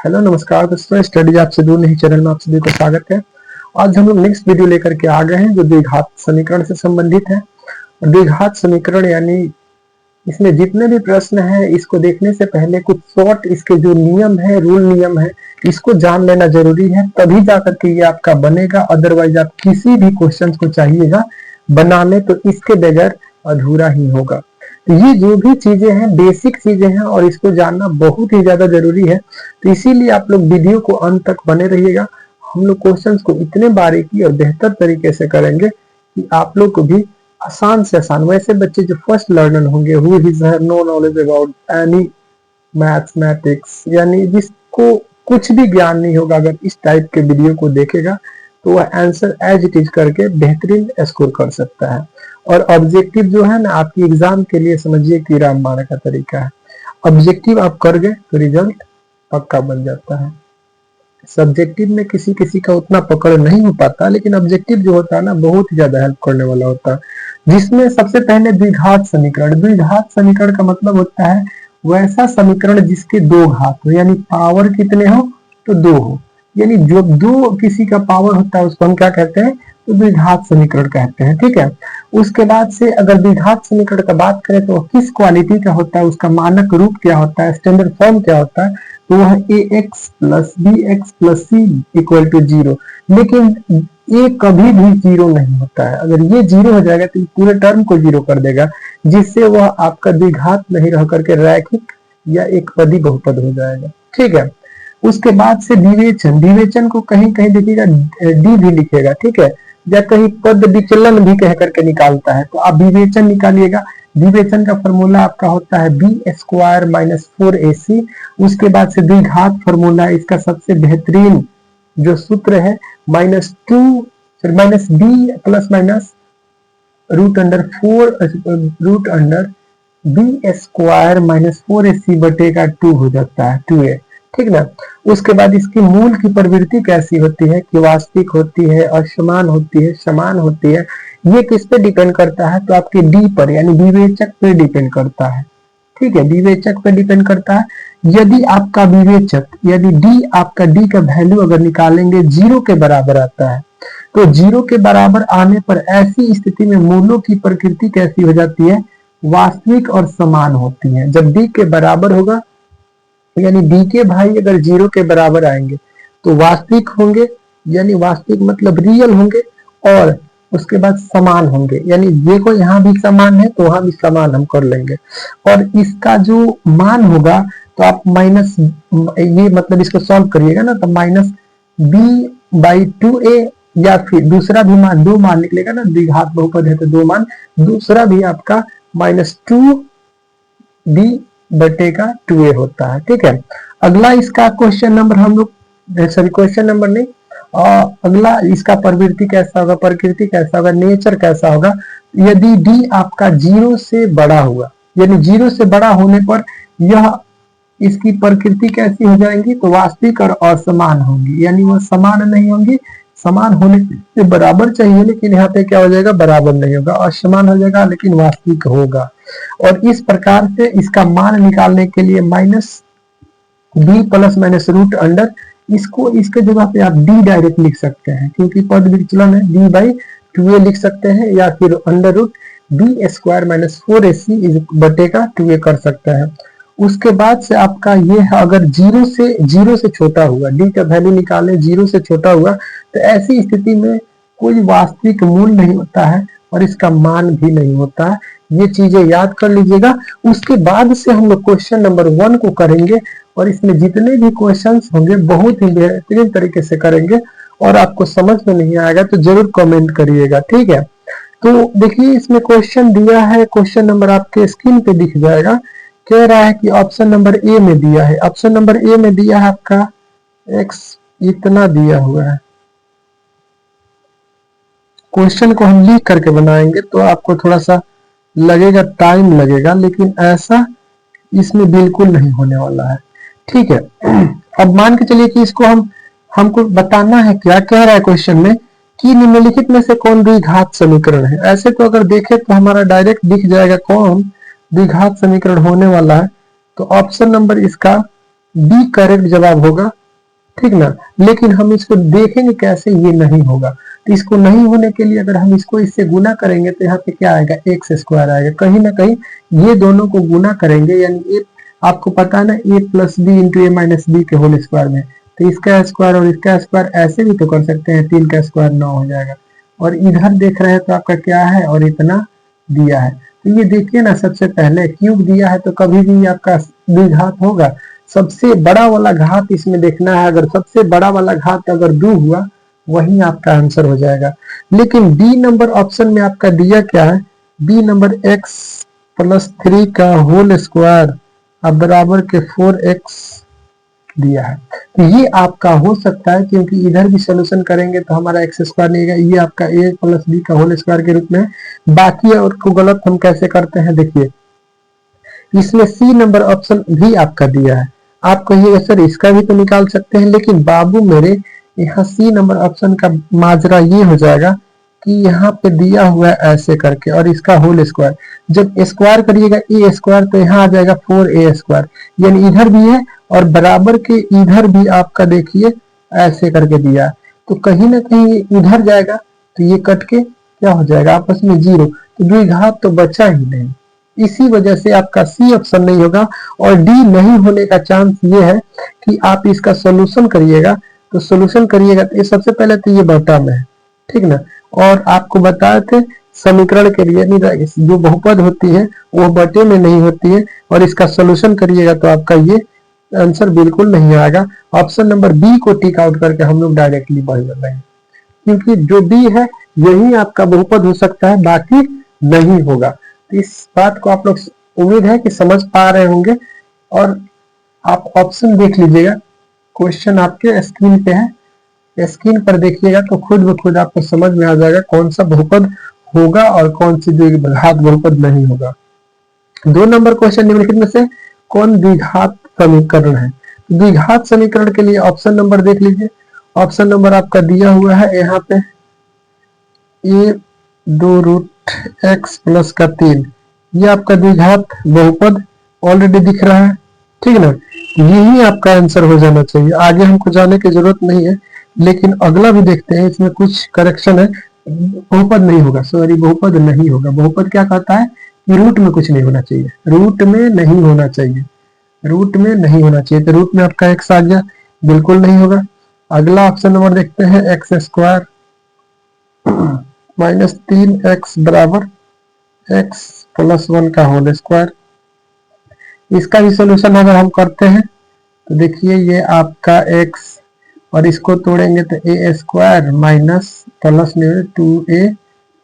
Hello नमस्कार दोस्तों, study आपसे दूर नहीं चैनल में आप सभी को स्वागत है। आज हम लोग नेक्स्ट वीडियो लेकर के आ गए हैं जो द्विघात समीकरण से संबंधित है। द्विघात समीकरण यानी इसमें जितने भी प्रश्न हैं इसको देखने से पहले कुछ शॉर्ट इसके जो नियम है, रूल नियम है, इसको जान लेना जरूरी है, तभी जाकर के ये आपका बनेगा। अदरवाइज आप किसी भी क्वेश्चन को चाहिएगा बनाने तो इसके बगैर अधूरा ही होगा। तो ये जो भी चीजें हैं बेसिक चीजें हैं और इसको जानना बहुत ही ज्यादा जरूरी है। तो इसीलिए आप लोग वीडियो को अंत तक बने रहिएगा। हम लोग क्वेश्चंस को इतने बारीकी और बेहतर तरीके से करेंगे कि आप लोग को भी आसान से आसान, वैसे बच्चे जो फर्स्ट लर्नर होंगे who is no knowledge about any mathematics, यानी जिसको कुछ भी ज्ञान नहीं होगा, अगर इस टाइप के वीडियो को देखेगा तो वह आंसर एज इट इज करके बेहतरीन स्कोर कर सकता है। और ऑब्जेक्टिव जो है ना आपकी एग्जाम के लिए समझिए कि रामबाण का तरीका है। ऑब्जेक्टिव आप कर गए तो रिजल्ट पक्का बन जाता है। सब्जेक्टिव में किसी किसी का उतना पकड़ नहीं हो पाता, लेकिन ऑब्जेक्टिव जो होता है ना बहुत ही ज्यादा हेल्प करने वाला होता है। जिसमें सबसे पहले द्विघात समीकरण। द्विघात समीकरण का मतलब होता है वैसा समीकरण जिसके दो घात हो, यानी पावर कितने हो तो दो हो, यानी जो दो किसी का पावर होता है उसको हम क्या कहते हैं तो द्विघात समीकरण कहते हैं। ठीक है। उसके बाद से अगर द्विघात समीकरण का बात करें तो किस क्वालिटी का होता है, उसका मानक रूप क्या होता है, स्टैंडर्ड फॉर्म क्या होता है, तो वह ax plus bx plus c equal to 0। लेकिन ये कभी भी 0 नहीं होता है। अगर ये 0 हो जाएगा तो पूरे टर्म को 0 कर देगा, जिससे वह आपका द्विघात नहीं रह करके रैखिक या एक पदी बहुपद हो जाएगा। ठीक है। उसके बाद से विवेचन। विवेचन को कहीं कहीं देखिएगा डी भी लिखेगा, ठीक है, या कहीं पद विचलन भी कह करके निकालता है, तो आप विवेचन निकालिएगा। विवेचन का फॉर्मूला आपका होता है बी स्क्वायर माइनस 4ac। उसके बाद से द्विघात फॉर्मूला, इसका सबसे बेहतरीन जो सूत्र है -2 फिर minus b plus minus root under b square minus 4ac बटेगा 2 हो जाता है 2a। ठीक ना। उसके बाद इसकी मूल की प्रवृत्ति कैसी होती है कि वास्तविक होती है, असमान होती है, समान होती है। ये किस पे डिपेंड करता है तो आपके डी पर, यानी विवेचक पे डिपेंड करता है। ठीक है, विवेचक पे डिपेंड करता है। यदि आपका विवेचक यदि डी आपका डी का वैल्यू अगर निकालेंगे 0 के बराबर आता है, तो 0 के बराबर आने पर ऐसी स्थिति में मूलों की प्रकृति कैसी हो जाती है, वास्तविक और समान होती है। जब डी के बराबर होगा यानी डी के भाई अगर 0 के बराबर आएंगे तो वास्तविक होंगे, यानी वास्तविक मतलब रियल होंगे, और उसके बाद समान होंगे, यानी देखो यहाँ भी समान है तो वहां भी समान हम कर लेंगे। और इसका जो मान होगा तो आप माइनस ये मतलब इसको सॉल्व करिएगा ना, तो माइनस b/2a, या फिर दूसरा भी मान, दो मान निकलेगा ना, द्विघात बहुपद है तो दो मान, दूसरा भी आपका -2b बटेगा 2a होता है। ठीक है। अगला इसका क्वेश्चन नंबर हम लोग, सॉरी क्वेश्चन नंबर नहीं, अगला इसका प्रवृत्ति कैसा होगा, प्रकृति कैसा होगा, नेचर कैसा होगा। यदि d आपका 0 से बड़ा हुआ, यानी 0 से बड़ा होने पर यह इसकी प्रकृति कैसी हो जाएंगी तो वास्तविक और असमान होंगी, यानी वह समान नहीं होंगी। समान होने के बराबर चाहिए लेकिन यहाँ पे क्या हो जाएगा, बराबर नहीं होगा, असमान हो जाएगा लेकिन वास्तविक होगा। और इस प्रकार से इसका मान निकालने के लिए -b plus minus root under, इसको इसके जगह पे आप d डायरेक्ट लिख सकते हैं क्योंकि पद विचलन है, d/2a लिख सकते हैं, या फिर under root b square minus 4ac बटेगा 2a कर सकते हैं। उसके बाद से आपका ये है अगर 0 से छोटा हुआ, d का वैल्यू निकालें 0 से छोटा हुआ, तो ऐसी स्थिति में कोई वास्तविक मूल नहीं होता है और इसका मान भी नहीं होता है। ये चीजें याद कर लीजिएगा। उसके बाद से हम लोग क्वेश्चन नंबर 1 को करेंगे और इसमें जितने भी क्वेश्चंस होंगे बहुत ही बेहतरीन तरीके से करेंगे, और आपको समझ में नहीं आएगा तो जरूर कमेंट करिएगा। ठीक है। तो देखिए इसमें क्वेश्चन दिया है, क्वेश्चन नंबर आपके स्क्रीन पे दिख जाएगा। कह रहा है कि ऑप्शन नंबर ए में दिया है, ऑप्शन नंबर ए में दिया है आपका x इतना दिया हुआ है। क्वेश्चन को हम लिख करके बनाएंगे तो आपको थोड़ा सा लगेगा, टाइम लगेगा, लेकिन ऐसा इसमें बिल्कुल नहीं होने वाला है। ठीक है। अब मान के चलिए कि इसको हमको बताना है, क्या कह रहा है क्वेश्चन में कि निम्नलिखित में से कौन द्विघात समीकरण है। ऐसे तो अगर देखें तो हमारा डायरेक्ट दिख जाएगा कौन द्विघात समीकरण होने वाला है, तो ऑप्शन नंबर इसका बी करेक्ट जवाब होगा, ठीक ना। लेकिन हम इसको देखेंगे कैसे, ये नहीं होगा। तो इसको नहीं होने के लिए अगर हम इसको इससे गुना करेंगे तो यहाँ पे क्या आएगा, एक्स स्क्वायर आएगा। कहीं ना कहीं ये दोनों को गुना करेंगे, यानी आपको पता है ना ए प्लस बी इंटू ए माइनस बी के होल स्क्वायर में, तो इसका स्क्वायर और इसका स्क्वायर ऐसे भी तो कर सकते हैं, 3 का स्क्वायर 9 हो जाएगा। और इधर देख रहे हैं तो आपका क्या है, और इतना दिया है। तो ये देखिए ना, सबसे पहले क्यूब दिया है तो कभी भी आपका द्विघात होगा। सबसे बड़ा वाला घात इसमें देखना है, अगर सबसे बड़ा वाला घात अगर 2 हुआ वही आपका आंसर हो जाएगा। लेकिन बी नंबर ऑप्शन में आपका दिया क्या है, बी नंबर x प्लस 3 का होल स्क्वायर अब बराबर के 4x दिया है। तो ये आपका हो सकता है, क्योंकि इधर भी सोल्यूशन करेंगे तो हमारा एक्स स्क्वायर नहीं आएगा, ये आपका ए प्लस बी का होल स्क्वायर के रूप में। बाकी और को गलत हम कैसे करते हैं, देखिए इसमें सी नंबर ऑप्शन भी आपका दिया है। आप कहिएगा सर इसका भी तो निकाल सकते हैं, लेकिन बाबू मेरे यहाँ सी नंबर ऑप्शन का माजरा ये हो जाएगा कि यहाँ पे दिया हुआ है ऐसे करके और इसका होल स्क्वायर, जब स्क्वायर करिएगा ए स्क्वायर तो यहाँ आ जाएगा 4a स्क्वायर, यानी इधर भी है और बराबर के इधर भी आपका देखिए ऐसे करके दिया है। तो कहीं ना कहीं उधर जाएगा तो ये कट के क्या हो जाएगा आपस में 0, तो द्विघात तो बचा ही नहीं। इसी वजह से आपका सी ऑप्शन नहीं होगा। और डी नहीं होने का चांस ये है कि आप इसका सोल्यूशन करिएगा, तो सोल्यूशन करिएगा तो ये सबसे पहले तो ये बटा में है, ठीक ना। और आपको बताए थे समीकरण के लिए जो बहुपद होती है वो बटे में नहीं होती है, और इसका सोल्यूशन करिएगा तो आपका ये आंसर बिल्कुल नहीं आएगा। ऑप्शन नंबर बी को टिक आउट करके हम लोग डायरेक्टली बढ़ रहे हैं, क्योंकि जो बी है यही आपका बहुपद हो सकता है, बाकी नहीं होगा। इस बात को आप लोग उम्मीद है कि समझ पा रहे होंगे। और आप ऑप्शन देख लीजिएगा, क्वेश्चन आपके स्क्रीन पे है, स्क्रीन पर देखिएगा तो खुद ब खुद आपको समझ में आ जाएगा कौन सा बहुपद होगा और कौन सी द्विघात बहुपद नहीं होगा। 2 नंबर क्वेश्चन निम्नलिखित में से कौन द्विघात समीकरण है। द्विघात समीकरण के लिए ऑप्शन नंबर देख लीजिए। ऑप्शन नंबर आपका दिया हुआ है यहाँ पे ए 2 रूट x प्लस का 3, ये आपका द्विघात बहुपद ऑलरेडी दिख रहा है, ठीक ना। यही आपका आंसर हो जाना चाहिए, आगे हमको जाने की जरूरत नहीं है। लेकिन अगला भी देखते हैं, इसमें कुछ करेक्शन है। बहुपद नहीं होगा, सॉरी बहुपद नहीं होगा। बहुपद क्या कहता है कि रूट में कुछ नहीं होना चाहिए, रूट में नहीं होना चाहिए, रूट में नहीं होना चाहिए। तो रूट में आपका x आ गया, बिल्कुल नहीं होगा। अगला ऑप्शन नंबर देखते हैं, एक्स स्क्वायर माइनस 3x बराबर x प्लस 1 का होल स्क्वायर। इसका भी सोल्यूशन अगर हम करते हैं तो देखिए ये आपका x और इसको तोड़ेंगे तो a square minus plus 2a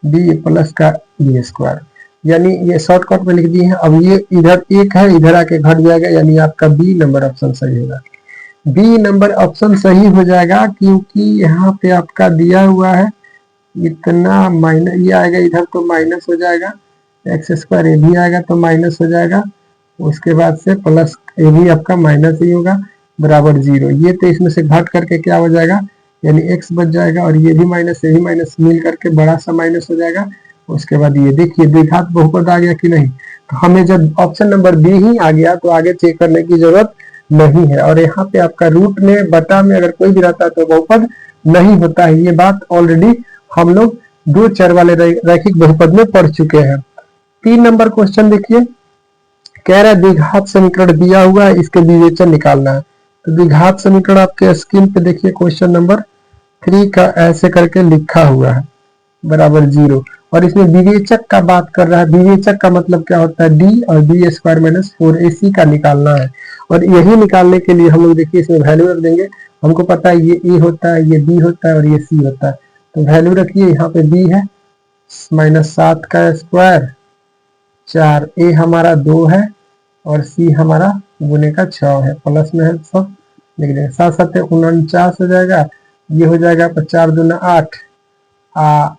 b plus का बी स्क्वायर, यानी ये शॉर्टकट में लिख दिए हैं। अब ये इधर एक है, इधर आके घट जाएगा, यानी आपका बी नंबर ऑप्शन सही होगा। बी नंबर ऑप्शन सही हो जाएगा, क्योंकि यहाँ पे आपका दिया हुआ है इतना माइनस, ये आएगा इधर तो माइनस हो जाएगा, एक्स स्क्वायर ए भी आएगा तो माइनस हो जाएगा, उसके बाद से प्लस ए भी आपका माइनस ही होगा बराबर 0। ये तो इसमें से घट करके क्या हो जाएगा, यानी x बच जाएगा, और ये भी माइनस ये भी माइनस मिल करके बड़ा सा माइनस हो जाएगा। उसके बाद ये देखिए द्विघात बहुपद आ गया कि नहीं। तो हमें जब ऑप्शन नंबर बी ही आ गया तो आगे चेक करने की जरूरत नहीं है। और यहाँ पे आपका रूट में बटा में अगर कोई भी रहता है तो बहुपद नहीं होता है। ये बात ऑलरेडी हम लोग 2 चर वाले रैखिक बहुपद में पढ़ चुके हैं। 3 नंबर क्वेश्चन देखिए, कह रहा है द्विघात समीकरण दिया हुआ है, इसके विवेचन निकालना है। तो द्विघात समीकरण आपके स्क्रीन पे देखिए, क्वेश्चन नंबर 3 का ऐसे करके लिखा हुआ है बराबर 0, और इसमें विवेचक का बात कर रहा है। विवेचक का मतलब क्या होता है, डी और बी स्क्वायर माइनस 4ac का निकालना है। और यही निकालने के लिए हम लोग देखिए इसमें वैल्यू रख देंगे। हमको पता है ये ए होता है, ये बी होता है और ये सी होता है, तो वैल्यू रखिए। यहाँ पे बी है माइनस 7 का स्क्वायर 4, ए हमारा 2 है और सी हमारा गुने का 6 है, प्लस में है सब लिख देंगे। 7 7 49 हो जाएगा, ये हो जाएगा 4 दूना 8,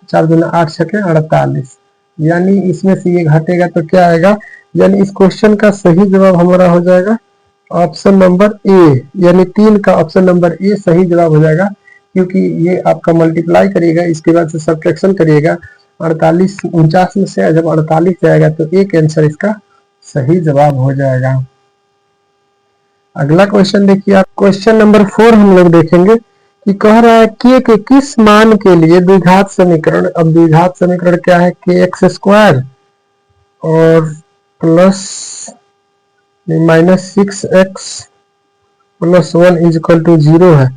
4 दूना 8 छके 48, यानी इसमें से ये घटेगा तो क्या आएगा, यानी इस क्वेश्चन का सही जवाब हमारा हो जाएगा ऑप्शन नंबर ए, यानी 3 का ऑप्शन नंबर ए सही जवाब हो जाएगा। क्योंकि ये आपका मल्टीप्लाई करिएगा, इसके बाद से सब्ट्रैक्शन करिएगा, 48 49 में से जब 48 जाएगा तो एक आंसर इसका सही जवाब हो जाएगा। अगला क्वेश्चन देखिए आप, क्वेश्चन नंबर 4 हम लोग देखेंगे कि कह रहा है के किस मान के लिए द्विघात समीकरण, अब द्विघात समीकरण क्या है, के एक्स स्क्वायर और प्लस -6x + 1 = 0 है।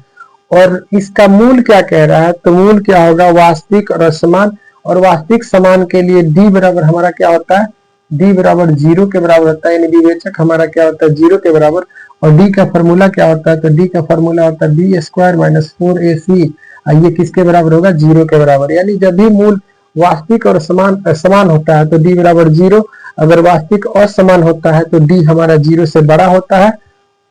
और इसका मूल क्या कह रहा है, तो मूल क्या होगा, वास्तविक और असमान। और वास्तविक समान के लिए d बराबर हमारा क्या होता है, d बराबर 0 के बराबर होता है, यानी विवेचक हमारा क्या होता है 0 के बराबर। और d का फॉर्मूला क्या होता है, तो d का फॉर्मूला होता है b² - 4ac। ये किसके बराबर होगा, 0 के बराबर। यानी जब भी मूल वास्तविक और समान होता है तो d बराबर 0, अगर वास्तविक असमान होता है तो d हमारा 0 से बड़ा होता है।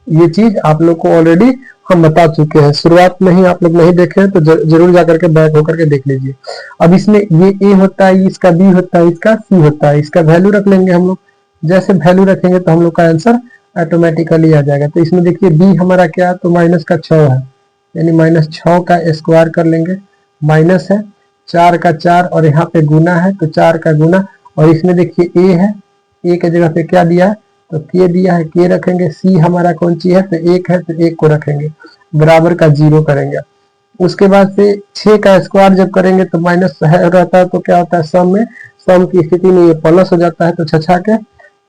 ये चीज आप लोग को ऑलरेडी हम बता चुके हैं, शुरुआत में ही आप लोग नहीं देखे हैं तो जरूर जाकर के बैक होकर के देख लीजिए। अब इसमें ये a होता है, इसका b होता है, इसका c होता है, इसका वैल्यू रख लेंगे हम लोग। जैसे वैल्यू रखेंगे तो हम लोग का आंसर ऑटोमेटिकली आ जाएगा। तो इसमें देखिए b हमारा क्या है, तो -6 है, यानी -6 का स्क्वायर कर लेंगे। माइनस है 4 का 4 और यहाँ पे गुना है तो 4 का गुना। और इसमें देखिए a है, a की जगह पे क्या दिया है, तो के दिया है, के रखेंगे। सी हमारा कौन सी है, तो 1 है, तो 1 को रखेंगे, बराबर का 0 करेंगे। उसके बाद से 6 का स्क्वायर जब करेंगे तो माइनस रहता है, तो क्या होता है सम में, सम की स्थिति में ये प्लस हो जाता है, तो 6 के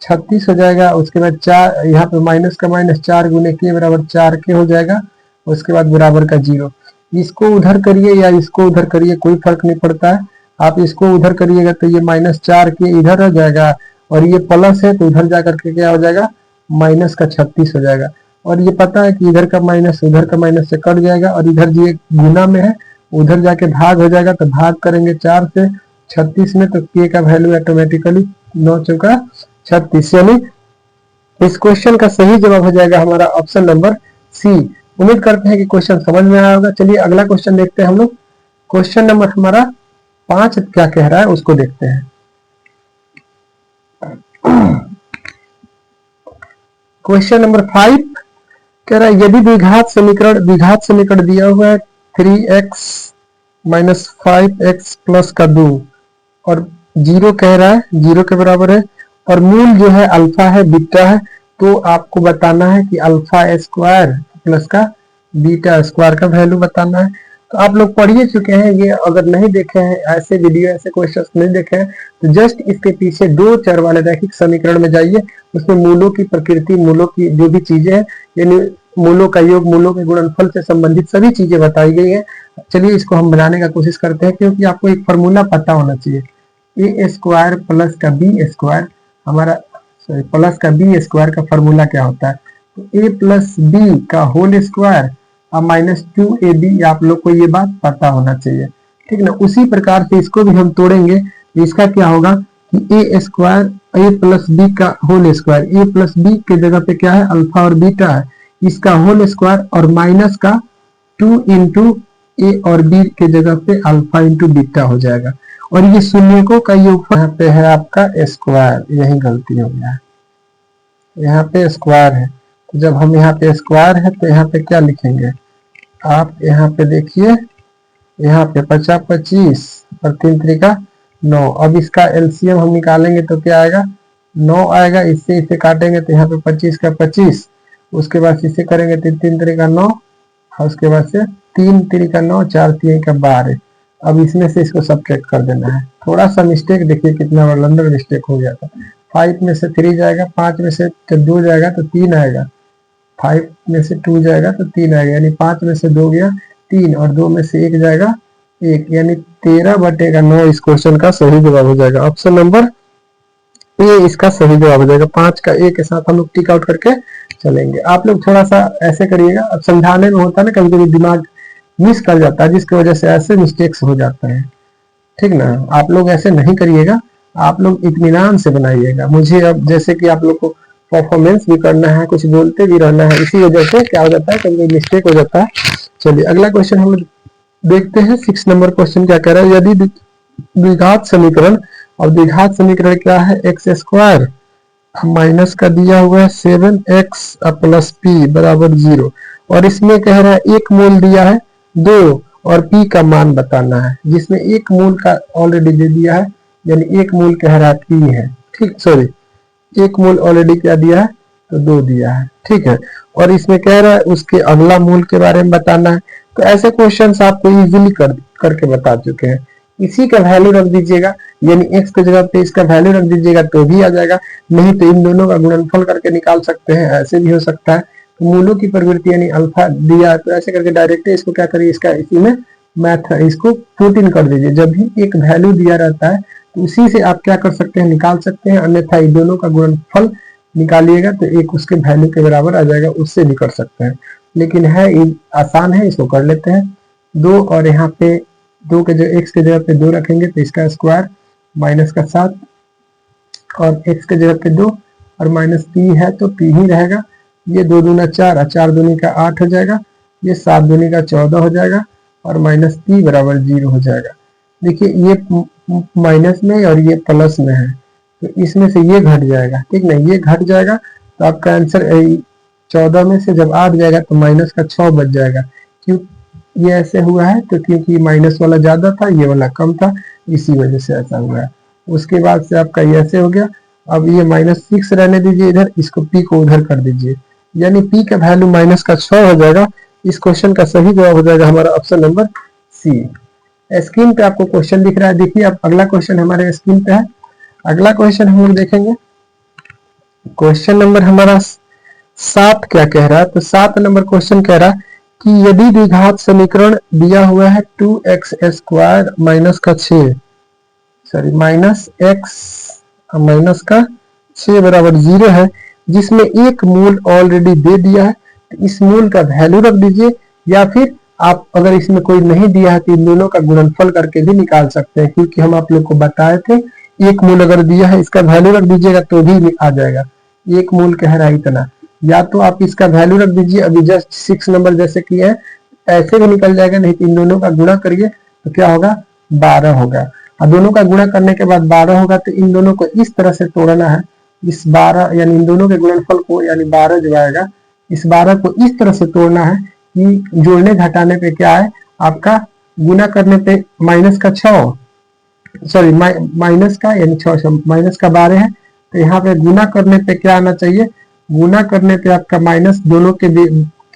36 हो जाएगा। उसके बाद 4 यहाँ पे माइनस का माइनस 4 गुने के बराबर 4 के हो जाएगा। उसके बाद बराबर का 0। इसको उधर करिए या इसको उधर करिए, कोई फर्क नहीं पड़ता है। आप इसको उधर करिएगा तो ये -4 के इधर हो जाएगा, और ये प्लस है तो उधर जाकर के क्या हो जाएगा, माइनस का 36 हो जाएगा। और ये पता है कि इधर का माइनस उधर का माइनस से कट जाएगा, और इधर ये गुना में है, उधर जाके भाग हो जाएगा, तो भाग करेंगे 4 से 36 में, तो के का वैल्यू ऑटोमेटिकली 9 चौका 36। यानी इस क्वेश्चन का सही जवाब हो जाएगा हमारा ऑप्शन नंबर सी। उम्मीद करते हैं कि क्वेश्चन समझ में आया होगा। चलिए अगला क्वेश्चन देखते हैं हम लोग। क्वेश्चन नंबर हमारा 5 क्या कह रहा है उसको देखते हैं। क्वेश्चन नंबर 5 कह रहा है यदि द्विघात समीकरण दिया हुआ है 3x - 5x + का 2 और 0 कह रहा है, 0 के बराबर है, और मूल जो है अल्फा है, बीटा है, तो आपको बताना है कि अल्फा स्क्वायर प्लस का बीटा स्क्वायर का वैल्यू बताना है। तो आप लोग पढ़ ही चुके हैं ये, अगर नहीं देखे हैं ऐसे वीडियो, ऐसे क्वेश्चंस नहीं देखे हैं तो जस्ट इसके पीछे 2 चर वाले रैखिक समीकरण में जाइए। उसमें मूलों की प्रकृति, मूलों की जो भी चीजें हैं, यानी मूलों का योग, मूलों के गुणनफल से संबंधित सभी चीजें बताई गई हैं। चलिए इसको हम बनाने का कोशिश करते हैं, क्योंकि आपको एक फॉर्मूला पता होना चाहिए। ए स्क्वायर प्लस का बी स्क्वायर हमारा, प्लस का बी स्क्वायर का फॉर्मूला क्या होता है, तो ए प्लस बी का होल स्क्वायर और -2ab। आप लोग को ये बात पता होना चाहिए, ठीक ना। उसी प्रकार से इसको भी हम तोड़ेंगे, इसका क्या होगा कि ए स्क्वायर ए प्लस बी का होल स्क्वायर, ए प्लस बी के जगह पे क्या है, अल्फा और बीटा है, इसका होल स्क्वायर, और माइनस का 2 इंटू ए और बी के जगह पे अल्फा इंटू बीटा हो जाएगा। और ये शून्यकों का योगफल यहाँ पे है आपका स्क्वायर, यही गलती हो गया है, यहाँ पे स्क्वायर है। तो जब हम यहाँ पे स्क्वायर है तो यहाँ पे क्या लिखेंगे, आप यहाँ पे देखिए, यहाँ पे 50 25 और 3 3 9। अब इसका एलसीएम हम निकालेंगे तो क्या आएगा, 9 आएगा। इससे इसे काटेंगे तो यहाँ पे 25 का 25, उसके बाद इसे करेंगे 3 3 3 9, और उसके बाद से 3 3 9, 4 3 12। अब इसमें से इसको सब्ट्रैक्ट कर देना है। थोड़ा सा मिस्टेक देखिए, कितना ब्लंडर मिस्टेक हो गया था। 5 में से 3 जाएगा, 5 में से 2 जाएगा तो 3 आएगा, 5 में से 2 जाएगा तो 3 आएगा, यानी 5 में से 2 गया 3, और 2 में से 1 जाएगा 1, यानी 13/9 इस क्वेश्चन का सही जवाब हो जाएगा। ऑप्शन नंबर ए इसका सही जवाब हो जाएगा। 5 का ए के साथ हम लोग टिक आउट करके चलेंगे। आप लोग थोड़ा सा ऐसे करिएगा, अब समझाने में होता है ना, कभी कभी दिमाग मिस कर जाता है, जिसकी वजह से ऐसे मिस्टेक्स हो जाते हैं, ठीक ना। आप लोग ऐसे नहीं करिएगा, आप लोग इत्मीनान से बनाइएगा। मुझे अब जैसे कि आप लोग को परफॉर्मेंस भी करना है, कुछ बोलते भी रहना है, इसी वजह से क्या हो जाता है, कभी मिस्टेक हो जाता है। चलिए अगला क्वेश्चन हम देखते हैं। 6 नंबर क्वेश्चन क्या कह रहा है, यदि द्विघात समीकरण, और द्विघात समीकरण क्या है, एक्स स्क्वायर माइनस का दिया हुआ है 7x + p बराबर 0, और इसमें कह रहा है एक मूल दिया है 2 और p का मान बताना है, जिसमें एक मूल का ऑलरेडी दे दिया है, यानी एक मूल कह रहा है p है, ठीक, सॉरी एक मूल ऑलरेडी क्या दिया है तो 2 दिया है, ठीक है। और इसमें कह रहा है उसके अगला मूल के बारे में बताना है। तो ऐसे क्वेश्चंस आपको इजीली करके बता चुके हैं। इसी का वैल्यू रख दीजिएगा, यानी x की जगह पे इसका वैल्यू रख दीजिएगा तो भी आ जाएगा, नहीं तो इन दोनों का गुणनफल करके निकाल सकते हैं, ऐसे भी हो सकता है। तो मूलों की प्रवृत्ति यानी अल्फा दिया है, तो ऐसे करके डायरेक्ट इसको क्या करिए, इसका इसी में मैथ इसको पुट इन कर दीजिए। जब भी एक वैल्यू दिया रहता है तो उसी से आप क्या कर सकते हैं, निकाल सकते हैं, अन्यथा इन दोनों का गुणनफल निकालिएगा तो एक उसके वैल्यू के बराबर आ जाएगा, उससे भी कर सकते हैं। लेकिन है आसान है, इसको कर लेते हैं। 2 और यहाँ पे 2 के जगह x के जगह पे 2 रखेंगे तो इसका स्क्वायर माइनस का 7 और x के जगह पे 2 और माइनस p है तो p ही रहेगा। ये 2 दूना 4 और 4 दूनी का 8 हो जाएगा, ये 7 दूनी का 14 हो जाएगा और माइनस p बराबर 0 हो जाएगा। देखिए ये माइनस में और ये प्लस में है तो इसमें से ये घट जाएगा, ठीक ना, ये घट जाएगा तो आपका आंसर 14 में से जब 8 जाएगा तो माइनस का 6 बच जाएगा। क्यों ये ऐसे हुआ है, तो क्योंकि माइनस वाला ज्यादा था, ये वाला कम था, इसी वजह से ऐसा हुआ है। उसके बाद से आपका ये ऐसे हो गया। अब ये -6 रहने दीजिए इधर, इसको p को उधर कर दीजिए, यानी p का वैल्यू माइनस का 6 हो जाएगा। इस क्वेश्चन का सही जवाब हो जाएगा हमारा ऑप्शन नंबर सी। स्क्रीन पे आपको क्वेश्चन दिख रहा है, देखिए अब अगला क्वेश्चन हमारे स्क्रीन पे है। अगला क्वेश्चन हम लोग देखेंगे, क्वेश्चन नंबर हमारा 7 क्या कह रहा है। तो 7 नंबर क्वेश्चन कह रहा है कि यदि द्विघात समीकरण दिया हुआ है 2x² माइनस का 6 सॉरी माइनस x माइनस का 6 बराबर 0 है, जिसमें एक मूल ऑलरेडी दे दिया है, तो इस मूल का वैल्यू रख दीजिए, या फिर आप अगर इसमें कोई नहीं दिया है तो इन दोनों का गुणनफल करके भी निकाल सकते हैं, क्योंकि हम आप लोग को बताए थे एक मूल अगर दिया है इसका वैल्यू रख दीजिएगा तो भी आ जाएगा। एक मूल कह रहा है इतना, या तो आप इसका वैल्यू रख दीजिए, अभी जस्ट 6 नंबर जैसे किए हैं ऐसे भी निकल जाएगा, नहीं तो इन दोनों का गुणा करिए तो क्या होगा 12 होगा। और दोनों का गुणा करने के बाद 12 होगा तो इन दोनों को इस तरह से तोड़ना है, इस 12 यानी इन दोनों के गुणनफल को यानी 12 जो आएगा, इस 12 को इस तरह से तोड़ना है कि जोड़ने घटाने पे क्या है आपका, गुना करने पे माइनस का 6 सॉरी माइनस का यानी 6 माइनस का 12 है, तो यहाँ पे गुना करने पे क्या आना चाहिए, गुना करने पे आपका माइनस दोनों के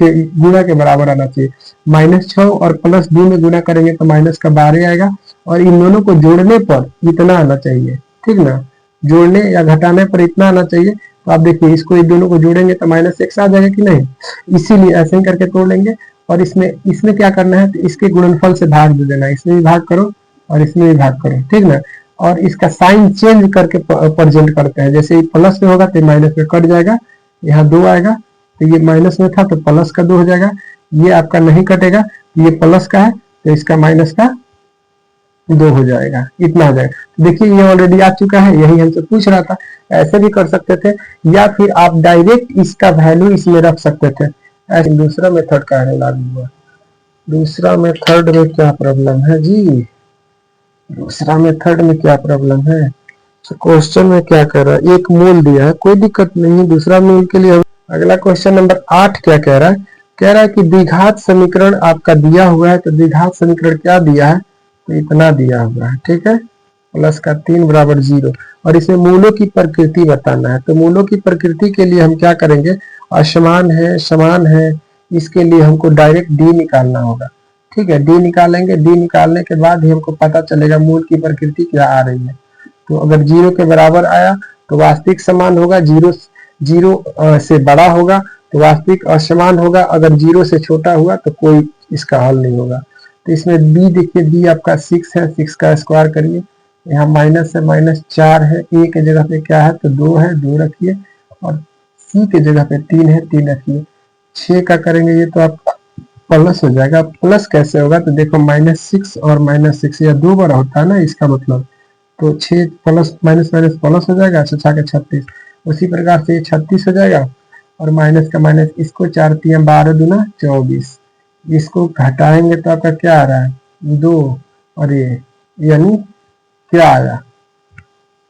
गुना के बराबर आना चाहिए। -6 और +2 में गुना करेंगे तो माइनस का 12 आएगा, और इन दोनों को जोड़ने पर इतना आना चाहिए, ठीक ना, जोड़ने या घटाने पर इतना आना चाहिए। तो आप देखिए इसको इन दोनों को जोड़ेंगे तो -x आ जाएगा कि नहीं, इसीलिए ऐसे ही करके तोड़ लेंगे। और इसमें क्या करना है, तो इसके गुणनफल से भाग दे देना, इसमें भी भाग करो और इसमें भी भाग करो, ठीक ना। और इसका साइन चेंज करके प्रेजेंट करते हैं, जैसे प्लस में होगा तो माइनस में कट जाएगा, यहाँ 2 आएगा तो ये माइनस में था तो प्लस का 2 हो जाएगा, ये आपका नहीं कटेगा, ये प्लस का है तो इसका माइनस का 2 हो जाएगा, इतना हो जाएगा। देखिए ये ऑलरेडी आ चुका है, यही हमसे पूछ रहा था। ऐसे भी कर सकते थे, या फिर आप डायरेक्ट इसका वैल्यू इसमें रख सकते थे। ऐसे दूसरा मेथड का है लागू हुआ, दूसरा मेथड में क्या प्रॉब्लम है जी, दूसरा मेथड में क्या प्रॉब्लम है। क्वेश्चन में क्या कर रहा है, एक मूल दिया है, कोई दिक्कत नहीं, दूसरा मूल के लिए। अगला क्वेश्चन नंबर 8 क्या कह रहा है, कह रहा है कि द्विघात समीकरण आपका दिया हुआ है, तो द्विघात समीकरण क्या दिया है, तो इतना दिया हुआ है, ठीक है, प्लस का 3 बराबर 0, और इसमें मूलों की प्रकृति बताना है। तो मूलों की प्रकृति के लिए हम क्या करेंगे, असमान है समान है, इसके लिए हमको डायरेक्ट डी निकालना होगा, ठीक है। डी निकालेंगे, डी निकालने के बाद ही हमको पता चलेगा मूल की प्रकृति क्या आ रही है। तो अगर 0 के बराबर आया तो वास्तविक समान होगा, 0 से बड़ा होगा तो वास्तविक असमान होगा, अगर 0 से छोटा हुआ तो कोई इसका हल नहीं होगा। तो इसमें b देखिए, b आपका 6 है, 6 का स्क्वायर करिए, यहाँ माइनस है, -4 है, a के जगह पे क्या है तो 2 है, 2 रखिए, और c के जगह पे 3 है, 3 रखिए। 6 का करेंगे ये तो आप प्लस हो जाएगा, प्लस कैसे होगा, तो देखो -6 और -6 या 2 बार होता है ना इसका मतलब, तो 6 प्लस माइनस प्लस हो जाएगा, 6 के 36, उसी प्रकार से ये 36 हो जाएगा, और माइनस का माइनस, इसको 4 3 12 दूना 24, इसको घटाएंगे तो आपका क्या आ रहा है 2, और ये यानी क्या आया,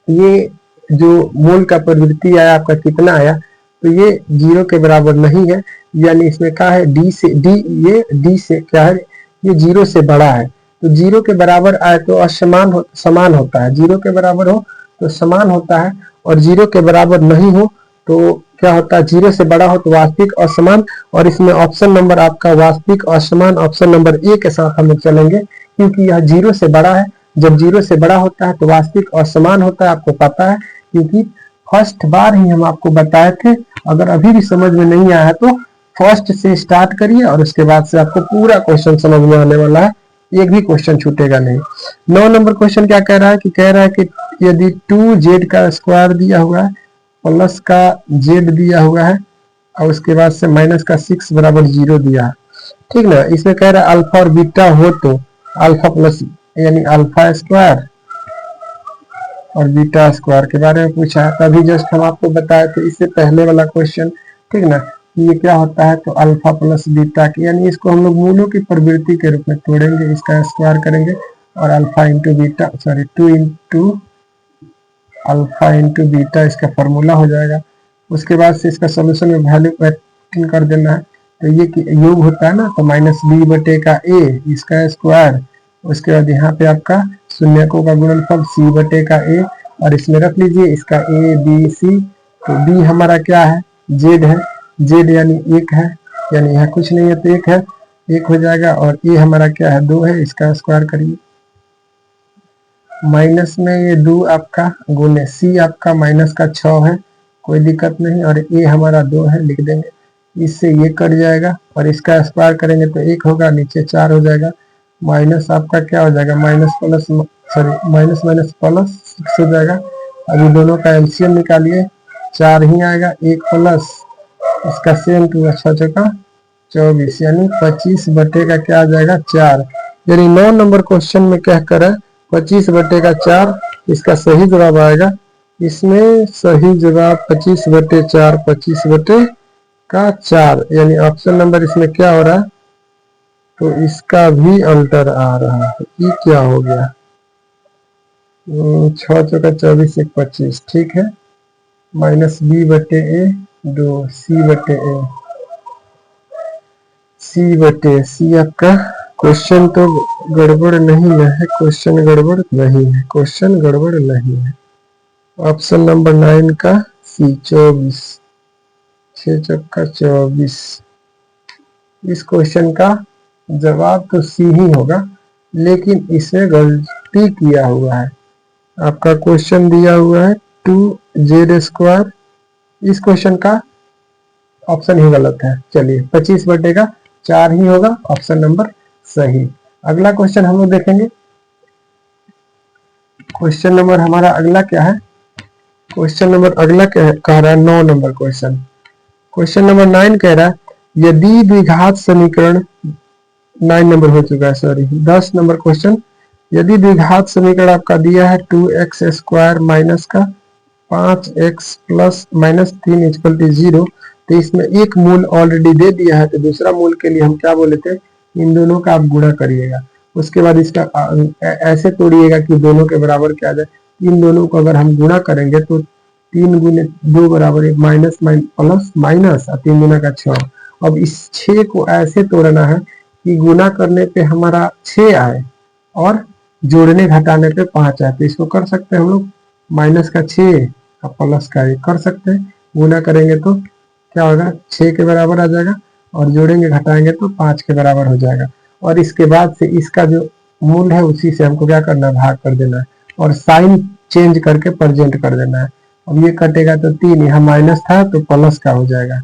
ये जो मूल का प्रवृत्ति आया आपका कितना आया, तो ये 0 के बराबर नहीं है, यानी इसमें क्या है डी से ये डी से क्या है, ये 0 से बड़ा है। तो 0 के बराबर आए तो असमान समान होता है, 0 के बराबर हो तो समान होता है, और 0 के बराबर नहीं हो तो क्या होता है, 0 से बड़ा हो तो वास्तविक असमान, और इसमें ऑप्शन नंबर आपका वास्तविक असमान ऑप्शन नंबर ए के साथ हम लोग चलेंगे, क्योंकि यह 0 से बड़ा है। जब 0 से बड़ा होता है तो वास्तविक असमान होता है, आपको पता है, क्योंकि फर्स्ट बार ही हम आपको बताए थे। अगर अभी भी समझ में नहीं आया तो फर्स्ट से स्टार्ट करिए और उसके बाद से आपको पूरा क्वेश्चन समझ में आने वाला है, एक भी क्वेश्चन छूटेगा नहीं। 9 नंबर क्वेश्चन क्या कह रहा है कि कह रहा है कि यदि 2z का स्क्वायर दिया हुआ है प्लस का z दिया हुआ है और उसके बाद से माइनस का 6 बराबर 0 दिया है, ठीक ना। इसमें कह रहा है अल्फा और बीटा हो तो अल्फा प्लस यानी अल्फा स्क्वायर और बीटा स्क्वायर के बारे में पूछा है। तभी जस्ट हम आपको बताए थे इससे पहले वाला क्वेश्चन, ठीक ना, कि ये क्या होता है, तो अल्फा प्लस बीटा की, यानी इसको हम लोग मूलों की प्रवृत्ति के रूप में तोड़ेंगे, इसका स्क्वायर करेंगे और alpha into beta, sorry 2 into alpha into beta इसका फॉर्मूला हो जाएगा। उसके बाद से इसका सोल्यूशन में वैल्यू पुट कर देना है, तो ये योग होता है ना, तो माइनस बी बटे का ए इसका स्क्वायर, उसके बाद यहाँ पे आपका शून्यकों का गुणनफल सी बटे का ए, और इसमें रख लीजिए इसका ए बी सी। तो बी हमारा क्या है, जेड है, जेड यानी 1 है, यानी यहाँ कुछ नहीं है तो 1 है, 1 हो जाएगा। और ए हमारा क्या है, 2 है, इसका स्क्वायर करिए, माइनस में ये 2 आपका गुने सी आपका माइनस का 6 है, कोई दिक्कत नहीं, और ए हमारा 2 है, लिख देंगे, इससे ये कट जाएगा और इसका स्क्वायर करेंगे तो 1 होगा, नीचे 4 हो जाएगा, माइनस आपका क्या हो जाएगा, minus plus sorry minus minus plus 6 हो जाएगा। अभी दोनों का एलसीएम निकालिए, 4 ही आएगा, 1 प्लस इसका सेम टू अच्छा चौका 24, यानी 25 बटे का क्या आ जाएगा 4। यानी 9 नंबर क्वेश्चन में क्या कर है 25 बटे का 4 इसका सही जवाब आएगा। इसमें सही जवाब 25 बटे 4, 25 बटे का 4, यानी ऑप्शन नंबर इसमें क्या हो रहा है, तो इसका भी अल्टर आ रहा है। ये क्या हो गया, 6 चौका 24 1 25, ठीक है, माइनस बी बटे ए 2 सी बटे ए, सी बटे सी आपका क्वेश्चन तो गड़बड़ नहीं है, क्वेश्चन गड़बड़ नहीं है, क्वेश्चन गड़बड़ नहीं है। ऑप्शन नंबर 9 का सी 24, 6 चौका 24, इस क्वेश्चन का जवाब तो सी ही होगा, लेकिन इसमें गलती किया हुआ है। आपका क्वेश्चन दिया हुआ है 2z स्क्वायर, इस क्वेश्चन का ऑप्शन ही गलत है। चलिए 25 बटे का 4 ही होगा ऑप्शन नंबर सही। अगला क्वेश्चन हम लोग देखेंगे, क्वेश्चन नंबर हमारा अगला क्या है, क्वेश्चन नंबर अगला कह रहा है 9 नंबर क्वेश्चन। क्वेश्चन नंबर 9 कह रहा है यदि द्विघात समीकरण, 9 नंबर हो चुका है, सॉरी 10 नंबर क्वेश्चन। यदि द्विघात समीकरण आपका दिया है 2x स्क्वायर माइनस का 5x plus minus 3 equal to 0, तो इसमें एक मूल ऑलरेडी दे दिया है, तो दूसरा मूल के लिए हम क्या बोले थे, इन दोनों का आप गुणा करिएगा, उसके बाद इसका ऐसे तोड़िएगा कि दोनों के बराबर क्या आ जाए। इन दोनों को अगर हम गुणा करेंगे तो 3 गुने 2 बराबर 1, माइनस प्लस माइनस, 3 गुना का 6। अब इस 6 को ऐसे तोड़ना है कि गुना करने पे हमारा 6 आए और जोड़ने घटाने पे 5 आए, तो इसको कर सकते हैं हम लोग, माइनस का 6 और प्लस का 1 कर सकते हैं, गुना करेंगे तो क्या होगा 6 के बराबर आ जाएगा और जोड़ेंगे घटाएंगे तो 5 के बराबर हो जाएगा। और इसके बाद से इसका जो मूल है उसी से हमको क्या करना है, भाग कर देना है और साइन चेंज करके प्रेजेंट कर देना है। अब ये कटेगा तो 3, यहाँ माइनस था तो प्लस का हो जाएगा,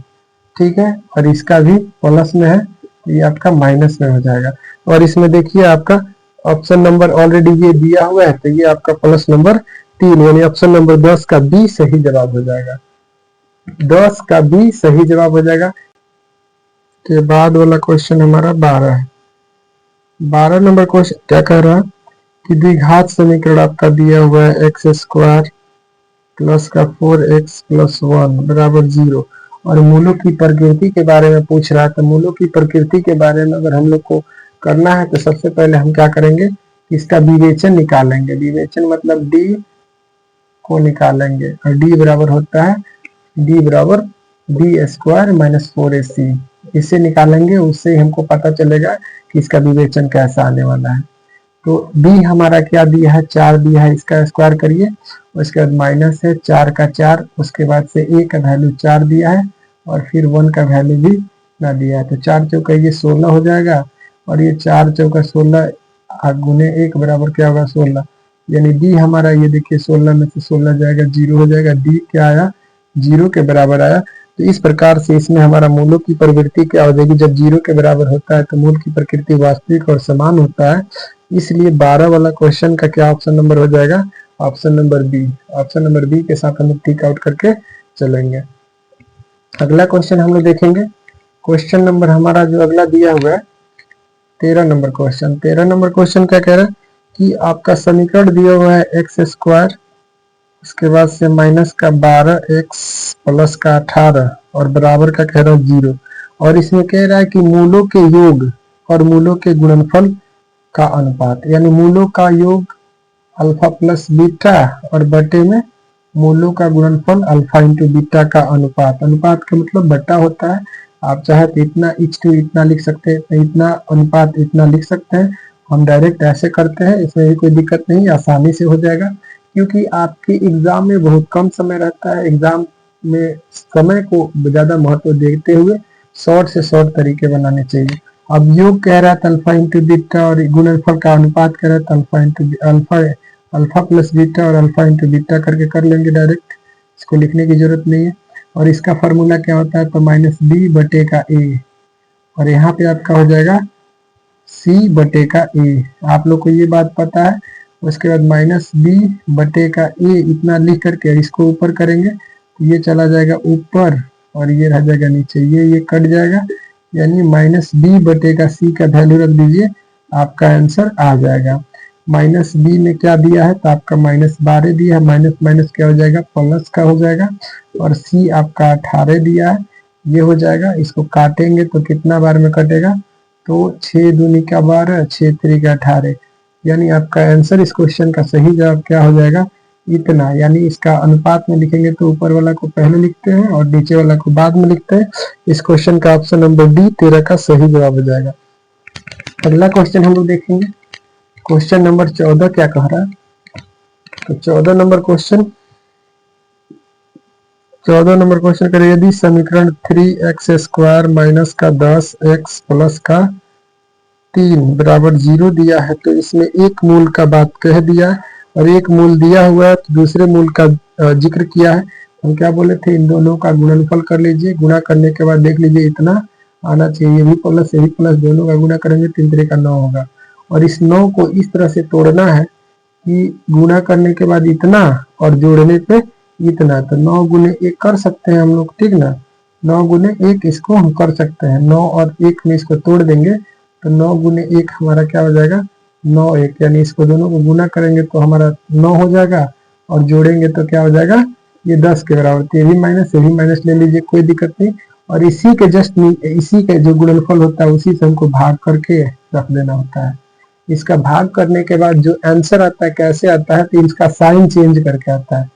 ठीक है, और इसका भी प्लस में है तो ये आपका माइनस में हो जाएगा। और इसमें देखिए आपका ऑप्शन नंबर ऑलरेडी ये दिया हुआ है, तो ये आपका प्लस नंबर 3, यानी ऑप्शन नंबर 10 का बी सही जवाब हो जाएगा, 10 का बी सही जवाब हो जाएगा। के बाद वाला क्वेश्चन हमारा 12 है। 12 नंबर क्वेश्चन क्या कह रहा है कि द्विघात समीकरण आपका दिया हुआ है एक्स स्क्वायर प्लस का 4x प्लस 1 बराबर 0, और मूलों की प्रकृति के बारे में पूछ रहा है। तो मूलों की प्रकृति के बारे में अगर हम लोग को करना है तो सबसे पहले हम क्या करेंगे, इसका विवेचन निकालेंगे, विवेचन मतलब d को निकालेंगे, और d बराबर होता है d बराबर d स्क्वायर माइनस 4ac, इसे निकालेंगे, उससे हमको पता चलेगा कि इसका विवेचन कैसा आने वाला है। तो b हमारा क्या दिया है, 4 दिया है, इसका स्क्वायर करिए, उसके बाद माइनस है 4 का 4, उसके बाद से a का वैल्यू 4 दिया है और फिर 1 का वैल्यू भी ना दिया है। तो 4 चौका ये 16 हो जाएगा और ये 4 चौका 16 गुने 1 बराबर क्या होगा 16, यानी डी हमारा ये देखिए 16 में से 16 जाएगा 0 हो जाएगा, डी क्या आया 0 के बराबर आया। तो इस प्रकार से इसमें हमारा मूलों की प्रवृत्ति क्या हो जाएगी, जब 0 के बराबर होता है तो मूल की प्रकृति वास्तविक और समान होता है, इसलिए 12 वाला क्वेश्चन का क्या ऑप्शन नंबर हो जाएगा, option number B. Option number B के साथ हम लोग टिक आउट करके चलेंगे। अगला क्वेश्चन हम लोग देखेंगे, क्वेश्चन नंबर हमारा जो अगला दिया हुआ है 13 नंबर क्वेश्चन। 13 नंबर क्वेश्चन क्या कह रहा है कि आपका समीकरण दिया हुआ है एक्स स्क्वायर, उसके बाद से माइनस का 12x प्लस का 18 और बराबर का कह रहा है 0, और इसमें कह रहा है कि मूलों के योग और मूलों के गुणनफल का अनुपात, यानी मूलों का योग अल्फा प्लस बीटा और बटे में मूलों का गुणनफल अल्फा इंटू बीटा का अनुपात। अनुपात का मतलब बट्टा होता है, आप चाहे तो इतना h2 इतना लिख सकते हैं, इतना अनुपात इतना लिख सकते हैं, हम डायरेक्ट ऐसे करते हैं, इसमें भी कोई दिक्कत नहीं, आसानी से हो जाएगा, क्योंकि आपके एग्जाम में बहुत कम समय रहता है। एग्जाम में समय को ज्यादा महत्व देते हुए शॉर्ट से शॉर्ट तरीके बनाने चाहिए। अब योग कह रहा था अल्फा इंटू बीटा और गुणनफल का अनुपात कह रहा था alpha into alpha plus beta और अल्फा इंटू बीटा करके कर लेंगे डायरेक्ट, इसको लिखने की जरूरत नहीं है। और इसका फॉर्मूला क्या होता है, तो माइनस बी बटे का ए, और यहाँ पे आपका हो जाएगा सी बटे का ए, आप लोग को ये बात पता है। उसके बाद माइनस बी बटे का ए इतना लिख करके इसको ऊपर करेंगे तो ये चला जाएगा ऊपर और ये रह जाएगा नीचे, ये कट जाएगा, यानी माइनस बी बटे का सी का वैल्यू रख दीजिए, आपका आंसर आ जाएगा। माइनस बी में क्या दिया है, तो आपका माइनस 12 दिया है, माइनस माइनस क्या हो जाएगा प्लस का हो जाएगा, और सी आपका 18 दिया है, ये हो जाएगा। इसको काटेंगे तो कितना बार में कटेगा, तो 6 दूनी का 12, 6 3 का 18, यानी आपका आंसर इस क्वेश्चन का सही जवाब क्या हो जाएगा, इतना। यानी इसका अनुपात में लिखेंगे तो ऊपर वाला को पहले लिखते हैं और नीचे वाला को बाद में लिखते हैं। इस क्वेश्चन का ऑप्शन नंबर डी 13 का सही जवाब हो जाएगा। अगला क्वेश्चन हम लोग देखेंगे, क्वेश्चन नंबर 14 क्या कह रहा है, तो 14 नंबर क्वेश्चन करें, यदि समीकरण 3x स्क्वायर माइनस का 10x प्लस का 3 बराबर 0 दिया है, तो इसमें एक मूल का बात कह दिया है और एक मूल दिया हुआ है तो दूसरे मूल का जिक्र किया है। हम क्या बोले थे, इन दोनों का गुणनफल कर लीजिए, गुणा करने के बाद देख लीजिए इतना आना चाहिए, ये भी प्लस दोनों का गुणा करेंगे 3 3 का 9 होगा, और इस 9 को इस तरह से तोड़ना है कि गुणा करने के बाद इतना और जोड़ने पे इतना, तो 9 गुने 1 कर सकते हैं हम लोग, ठीक ना, 9 गुने 1 इसको हम कर सकते हैं, 9 और 1 में इसको तोड़ देंगे तो 9 गुने 1 हमारा क्या हो जाएगा 9 1, यानी इसको दोनों को गुना करेंगे तो हमारा 9 हो जाएगा और जोड़ेंगे तो क्या हो जाएगा ये 10 के बराबर, तो ये भी माइनस ले लीजिए, कोई दिक्कत नहीं। और इसी के जस्ट इसी के जो गुणनफल होता है उसी से हमको भाग करके रख देना होता है। इसका भाग करने के बाद जो आंसर आता है कैसे आता है, तो इसका साइन चेंज करके आता है,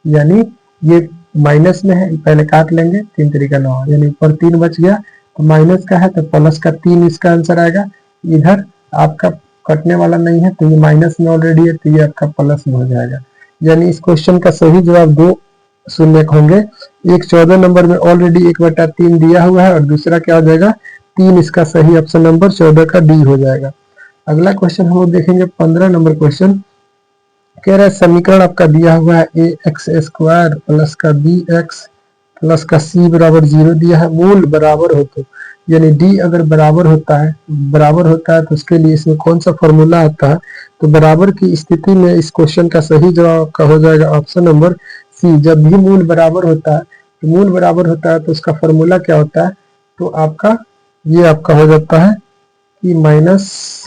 यानी ये माइनस में है, पहले काट लेंगे 3 3 का 9, यानी ऊपर 3 बच गया तो माइनस का है तो प्लस का 3 इसका आंसर आएगा। इधर आपका कटने वाला नहीं है तो ये माइनस में ऑलरेडी है तो ये आपका प्लस में हो जाएगा, यानी इस क्वेश्चन का सही जवाब 2 शून्य होंगे। एक 14 नंबर में ऑलरेडी 1/3 दिया हुआ है और दूसरा क्या हो जाएगा 3, इसका सही ऑप्शन नंबर 14 का डी हो जाएगा। अगला क्वेश्चन हम लोग देखेंगे 15 नंबर क्वेश्चन, कह रहा है समीकरण आपका दिया हुआ है ax स्क्वायर प्लस का bx प्लस का c बराबर 0 दिया है, मूल बराबर हो तो, यानी d अगर बराबर होता है तो उसके लिए इसमें कौन सा फॉर्मूला आता है, तो बराबर की स्थिति में इस क्वेश्चन का सही जवाब आपका हो जाएगा ऑप्शन नंबर सी। जब भी मूल बराबर होता है तो उसका फॉर्मूला क्या होता है, तो आपका ये आपका हो जाता है कि minus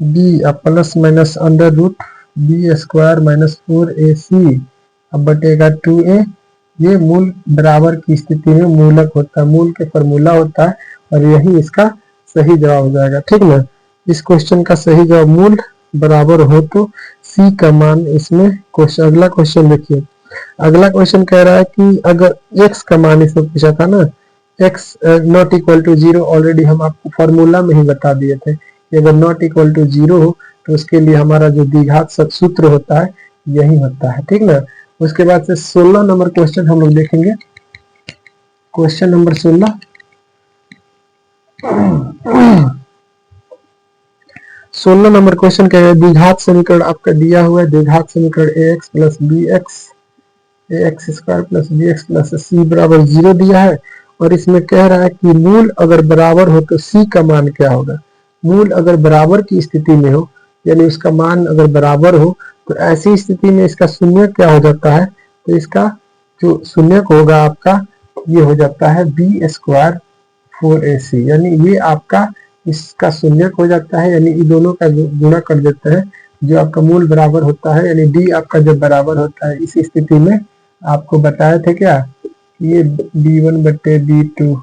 b plus minus under root b square minus 4ac अब बटेगा 2a, ये मूल बराबर की स्थिति में मूलक होता है, मूल के फॉर्मूला होता है और यही इसका सही जवाब हो जाएगा, ठीक ना। इस क्वेश्चन का सही जवाब मूल बराबर हो तो सी का मान इसमें क्वेश्चन। अगला क्वेश्चन देखिए, अगला क्वेश्चन कह रहा है कि अगर x का मान इसमें पूछा था ना, x not equal to 0, already हम आपको फॉर्मूला में ही बता दिए थे कि अगर नॉट इक्वल टू 0 हो तो उसके लिए हमारा जो द्विघात सूत्र होता है यही होता है, ठीक ना। उसके बाद से 16 नंबर क्वेश्चन हम लोग देखेंगे। क्वेश्चन नंबर 16 16 नंबर क्वेश्चन क्या है, द्विघात समीकरण आपका दिया हुआ है। द्विघात समीकरण ax plus ax square plus bx plus c बराबर 0 दिया है, और इसमें कह रहा है कि मूल अगर बराबर हो तो c का मान क्या होगा। मूल अगर बराबर की स्थिति में हो, यानी उसका मान अगर बराबर हो, तो ऐसी स्थिति में इसका शून्य क्या हो जाता है, तो इसका जो शून्य होगा आपका ये हो जाता है b स्क्वायर 4ac, यानी ये आपका इसका शून्य हो जाता है, यानी इन दोनों का गुणा कर देते हैं, जो आपका मूल बराबर होता है, यानी d आपका जब बराबर होता है इस स्थिति में आपको बताए थे क्या, ये b1 बटे b2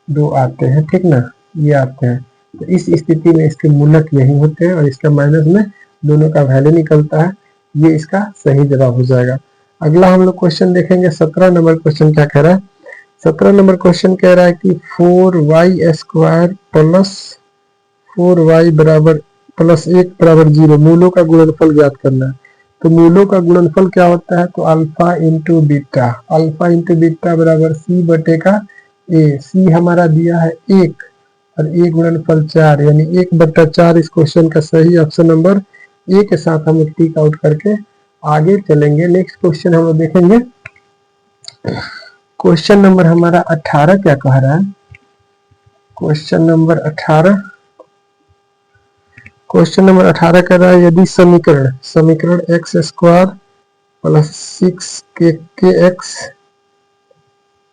दो आते हैं, ठीक ना, ये आते हैं। तो इस स्थिति में इसके मूलक यही होते हैं और इसका माइनस में दोनों का वैल्यू निकलता है, ये इसका सही जवाब हो जाएगा। अगला हम लोग क्वेश्चन देखेंगे। 17 नंबर क्वेश्चन क्या कह रहा है, 17 नंबर क्वेश्चन कह रहा है कि 4y स्क्वायर प्लस 4y बराबर प्लस 1 बराबर 0 मूलों का गुणनफल ज्ञात करना है। तो मूलों का गुणनफल क्या होता है, तो अल्फा इंटू बीटा बराबर c बटे का a। c हमारा दिया है 1 और a गुणनफल 4, यानी 1/4 इस क्वेश्चन का सही ऑप्शन नंबर ए के साथ हम टिक आउट करके आगे चलेंगे। नेक्स्ट क्वेश्चन हम लोग देखेंगे। क्वेश्चन नंबर हमारा 18 क्या कह रहा है, क्वेश्चन नंबर 18 कह रहा है यदि समीकरण एक्स स्क्वायर प्लस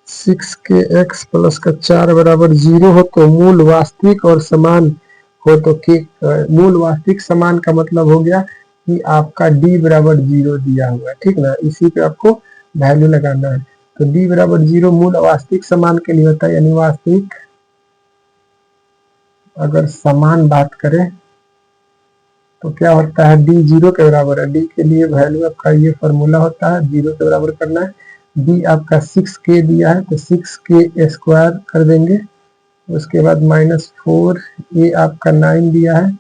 6 के एक्स प्लस का 4 बराबर 0 हो तो मूल वास्तविक और समान हो तो मूल वास्तविक समान का मतलब हो गया कि आपका d बराबर 0 दिया हुआ है, ठीक ना, इसी पे आपको वैल्यू लगाना है। तो d बराबर 0 मूल वास्तविक समान के लिए होता है, यानी वास्तविक अगर समान बात करें तो क्या होता है, d 0 के बराबर है। d के लिए वैल्यू आपका ये फॉर्मूला होता है, 0 के बराबर करना है। d आपका 6k दिया है तो 6k स्क्वायर कर देंगे, उसके बाद -4, a आपका 9 दिया है,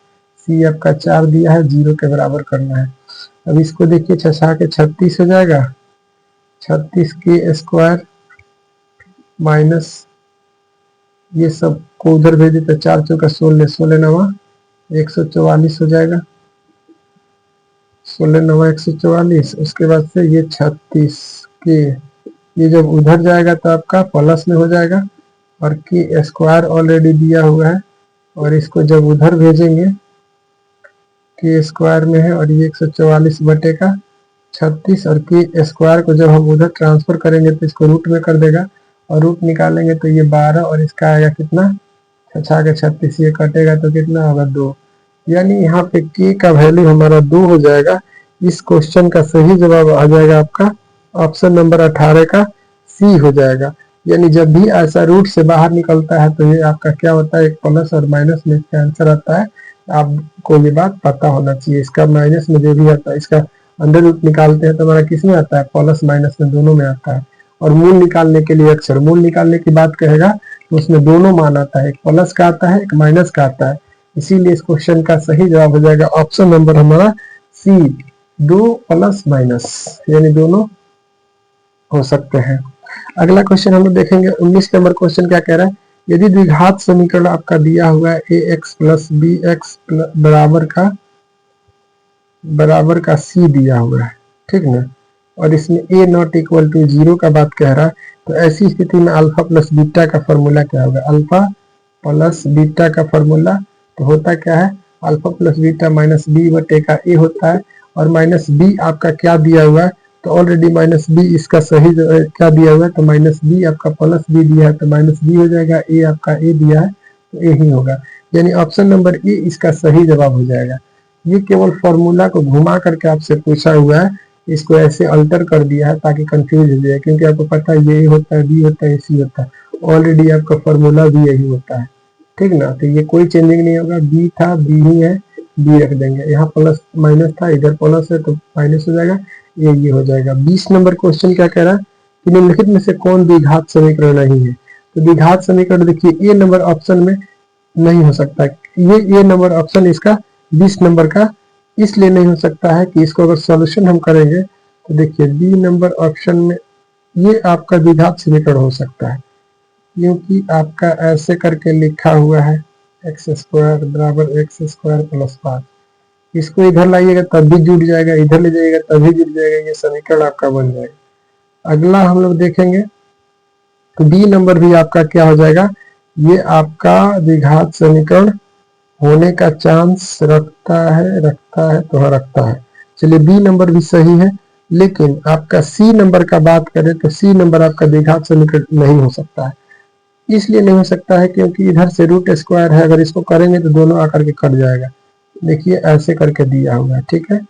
c आपका 4 दिया है, 0 के बराबर करना है। अब इसको देखिए 6 के 36 हो जाएगा, 36k स्क्वायर माइनस ये सब को उधर भेजे तो 4 चौका 16, 16 नवा 144 हो जाएगा, 16 नवा 144। उसके बाद से ये 36k, ये जब उधर जाएगा तो आपका प्लस में हो जाएगा, और के स्क्वायर ऑलरेडी दिया हुआ है, और इसको जब उधर भेजेंगे के स्क्वायर में है, और ये 144 बटे का 36, और के स्क्वायर को जब हम उधर ट्रांसफर करेंगे तो इसको रूट में कर देगा, और रूट निकालेंगे तो ये 12, और इसका आएगा कितना 6 के 36, ये कटेगा तो कितना होगा 2, यानी यहाँ पे के का वैल्यू हमारा 2 हो जाएगा। इस क्वेश्चन का सही जवाब आ जाएगा आपका ऑप्शन नंबर 18 का सी हो जाएगा। यानी जब भी ऐसा रूट से बाहर निकलता है तो ये आपका क्या होता है, एक प्लस और माइनस में इसका आंसर आता है। आपको ये बात पता होना चाहिए। इसका माइनस में जो भी आता है, इसका अंडर रूट निकालते हैं तो हमारा किस में आता है, प्लस माइनस में दोनों में आता है। और मूल निकालने के लिए अक्षर मूल निकालने की बात कहेगा तो उसमें दोनों मान आता है, एक प्लस का आता है, एक माइनस का आता है। इसीलिए इस क्वेश्चन का सही जवाब हो जाएगा ऑप्शन नंबर हमारा सी, 2 प्लस माइनस, यानी दोनों हो सकते हैं। अगला क्वेश्चन हम लोग देखेंगे। 19 नंबर क्वेश्चन क्या कह रहा है, यदि द्विघात समीकरण आपका दिया हुआ है ax प्लस bx बराबर का c दिया हुआ है, ठीक ना, और इसमें a नॉट इक्वल टू 0 का बात कह रहा है, तो ऐसी स्थिति में अल्फा प्लस बीटा का फॉर्मूला क्या होगा। अल्फा प्लस बीटा का फॉर्मूला तो होता क्या है, alpha plus beta minus b बटे का ए होता है, और माइनस बी आपका क्या दिया हुआ है, तो ऑलरेडी माइनस बी इसका सही क्या दिया हुआ है, तो माइनस बी आपका प्लस बी दिया है तो माइनस बी हो जाएगा, ए आपका ए दिया है तो ए ही होगा, यानी ऑप्शन नंबर ए इसका सही जवाब हो जाएगा। ये केवल फॉर्मूला को घुमा करके आपसे पूछा हुआ है, इसको ऐसे अल्टर कर दिया है ताकि कंफ्यूज हो जाए, क्योंकि आपको पता है ये होता है, बी होता है, सी होता है, ऑलरेडी आपका फॉर्मूला भी यही होता है, ठीक ना। तो ये कोई चेंजिंग नहीं होगा, बी था बी ही है, बी रख देंगे, यहाँ प्लस माइनस था इधर प्लस है तो माइनस हो जाएगा, ये हो जाएगा। 20 नंबर क्वेश्चन क्या कह रहा है कि निम्नलिखित में से कौन द्विघात समीकरण नहीं है। तो द्विघात समीकरण देखिए ए नंबर ऑप्शन में नहीं हो सकता, ये नंबर ऑप्शन इसका 20 नंबर का इसलिए नहीं हो सकता है कि इसको अगर सॉल्यूशन हम करेंगे तो देखिए बी नंबर ऑप्शन में ये आपका द्विघात समीकरण हो सकता है, क्योंकि आपका ऐसे करके लिखा हुआ है एक्स स्क्वायर बराबर एक्स स्क्वायर प्लस 5। इसको इधर लाइएगा तब भी जुड़ जाएगा, इधर ले जाइएगा तब भी जुड़ जाएगा, ये समीकरण आपका बन जाएगा। अगला हम लोग देखेंगे तो बी नंबर भी आपका क्या हो जाएगा, ये आपका द्विघात समीकरण होने का चांस रखता है तो हाँ रखता है। चलिए बी नंबर भी सही है, लेकिन आपका सी नंबर का बात करें तो सी नंबर आपका द्विघात समीकरण नहीं हो सकता है। इसलिए नहीं हो सकता है क्योंकि इधर से रूट स्क्वायर है, अगर इसको करेंगे तो दोनों आकर के कट जाएगा। देखिए ऐसे करके दिया हुआ है, ठीक है,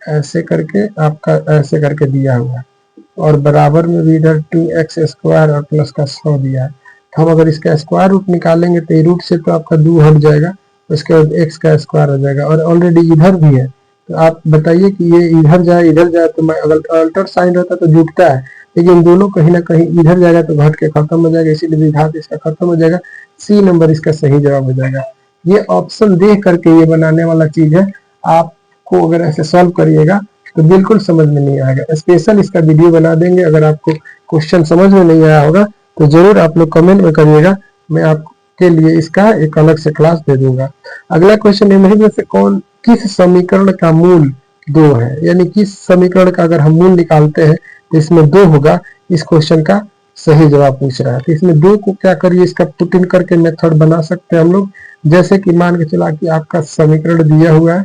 ऐसे करके आपका ऐसे करके दिया हुआ है, और बराबर में भी इधर 2x स्क्वायर और प्लस का 100 दिया है। तो हम अगर इसका स्क्वायर रूट निकालेंगे तो ये रूट से तो आपका 2 हट जाएगा, उसके बाद x का स्क्वायर हो जाएगा, और ऑलरेडी इधर भी है। तो आप बताइए कि ये इधर जाए तो मैं अगर अल्टर साइन रहता तो जुटता है, लेकिन दोनों कहीं ना कहीं इधर जाएगा तो घट के खत्म हो जाएगा, इसीलिए द्विघात इसका खत्म हो जाएगा। सी नंबर इसका सही जवाब हो जाएगा। ये ऑप्शन देख करके ये बनाने वाला चीज है, आपको अगर ऐसे सॉल्व करिएगा तो बिल्कुल समझ में नहीं आएगा। स्पेशल इसका वीडियो बना देंगे, अगर आपको क्वेश्चन समझ में नहीं आया होगा तो जरूर आप लोग कमेंट में करिएगा, मैं आपके लिए इसका एक अलग से क्लास दे दूंगा। अगला क्वेश्चन निम्नलिखित में से किस समीकरण का मूल 2 है, यानी किस समीकरण का अगर हम मूल निकालते हैं तो इसमें 2 होगा। इस क्वेश्चन का सही जवाब पूछ रहा है, तो इसमें 2 को क्या करिए, इसका पुट इन करके मेथड बना सकते हैं हम लोग। जैसे कि मान के चला कि आपका समीकरण दिया हुआ है,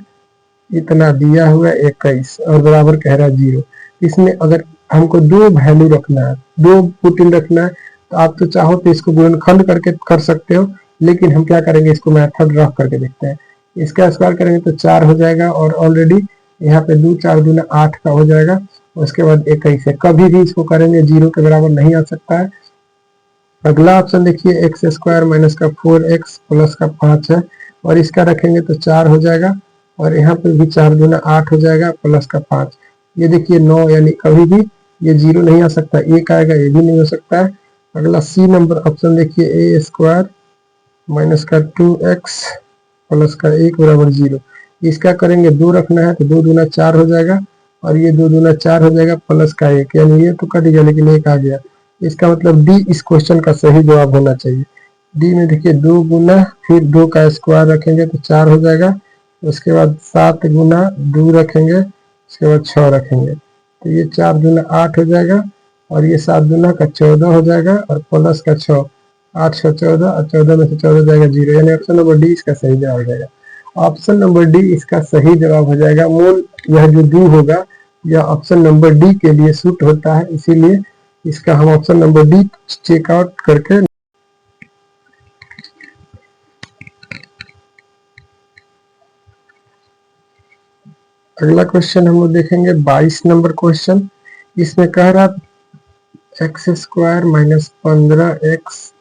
इतना दिया हुआ है 21 और बराबर कह रहा है 0। इसमें अगर हमको 2 वैल्यू रखना है, 2 पुट इन रखना है, तो आप तो चाहो तो इसको गुणनखंड करके कर सकते हो, लेकिन हम क्या करेंगे, इसको मेथड रख करके देखते हैं। इसका स्क्वायर करेंगे तो 4 हो जाएगा, और ऑलरेडी यहाँ पे 2 4 दूना 8 का हो जाएगा। उसके बाद 21 है, कभी भी इसको करेंगे 0 के बराबर नहीं आ सकता है। अगला ऑप्शन देखिए एक्स स्क्वायर माइनस का 4x प्लस का 5 है, और इसका रखेंगे तो 4 हो जाएगा, और यहाँ पे भी 4 दूना 8 हो जाएगा प्लस का 5। ये देखिए 9, यानी कभी भी ये 0 नहीं आ सकता, 1 आएगा, ये भी नहीं हो सकता है। अगला सी नंबर ऑप्शन देखिए ए स्क्वायर माइनस का 2x प्लस का 1 बराबर 0। इसका करेंगे 2 रखना है तो 2 दूना 4 हो जाएगा, और ये 2 दूना 4 हो जाएगा प्लस का 1, यानी ये तो कट गया लेकिन 1 आ गया। इसका मतलब डी इस क्वेश्चन का सही जवाब होना चाहिए। डी में देखिए 2 गुना फिर 2 का स्क्वायर रखेंगे तो 4 हो जाएगा, उसके बाद 7 गुना 2 रखेंगे, उसके बाद 6 रखेंगे, तो ये 4 दूना 8 हो जाएगा, और ये 7 दूना का 14 हो जाएगा, और प्लस का 6, 8 6 14, और 14 में से 14 जाएगा 0, यानी ऑप्शन नंबर डी इसका सही जवाब हो जाएगा। ऑप्शन नंबर डी इसका सही जवाब हो जाएगा। मूल यह जो 2 होगा यह ऑप्शन नंबर डी के लिए सूट होता है, इसीलिए इसका हम ऑप्शन नंबर डी चेकआउट करके। अगला क्वेश्चन हम लोग देखेंगे 22 नंबर क्वेश्चन। इसमें कह रहा x square minus 15x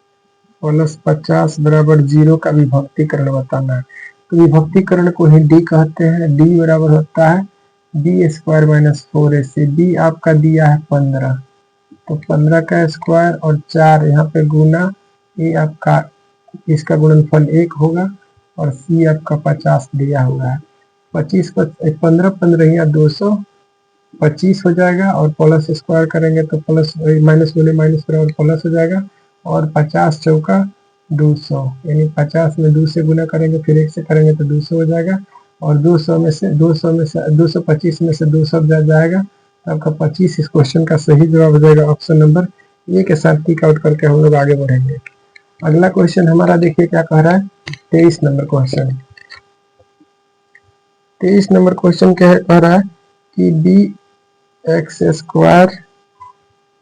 plus 50 बराबर 0 का विभक्तीकरण बताना है। तो विभक्तीकरण को ही डी कहते हैं। डी बराबर होता है B square minus 4ac। D आपका दिया है 15, तो 15 का स्क्वायर और 4 यहाँ पे गुना, ये आपका इसका गुणनफल 1 होगा, और सी आपका 50 दिया हुआ है। 25 15 15 यहाँ 225 हो जाएगा, और प्लस स्क्वायर करेंगे तो प्लस माइनस बोले माइनस बराबर प्लस हो जाएगा, और 50 चौका 200, यानी 50 में 2 से गुना करेंगे फिर 1 से करेंगे तो 200 हो जाएगा, और 225 में से 200 जाएगा, तो आपका 25 इस क्वेश्चन का सही जवाब हो जाएगा। ऑप्शन नंबर ए के साथ टिक आउट करके हम लोग आगे बढ़ेंगे। अगला क्वेश्चन हमारा देखिए क्या कह रहा है, 23 नंबर क्वेश्चन। 23 नंबर क्वेश्चन कह रहा है कि B x square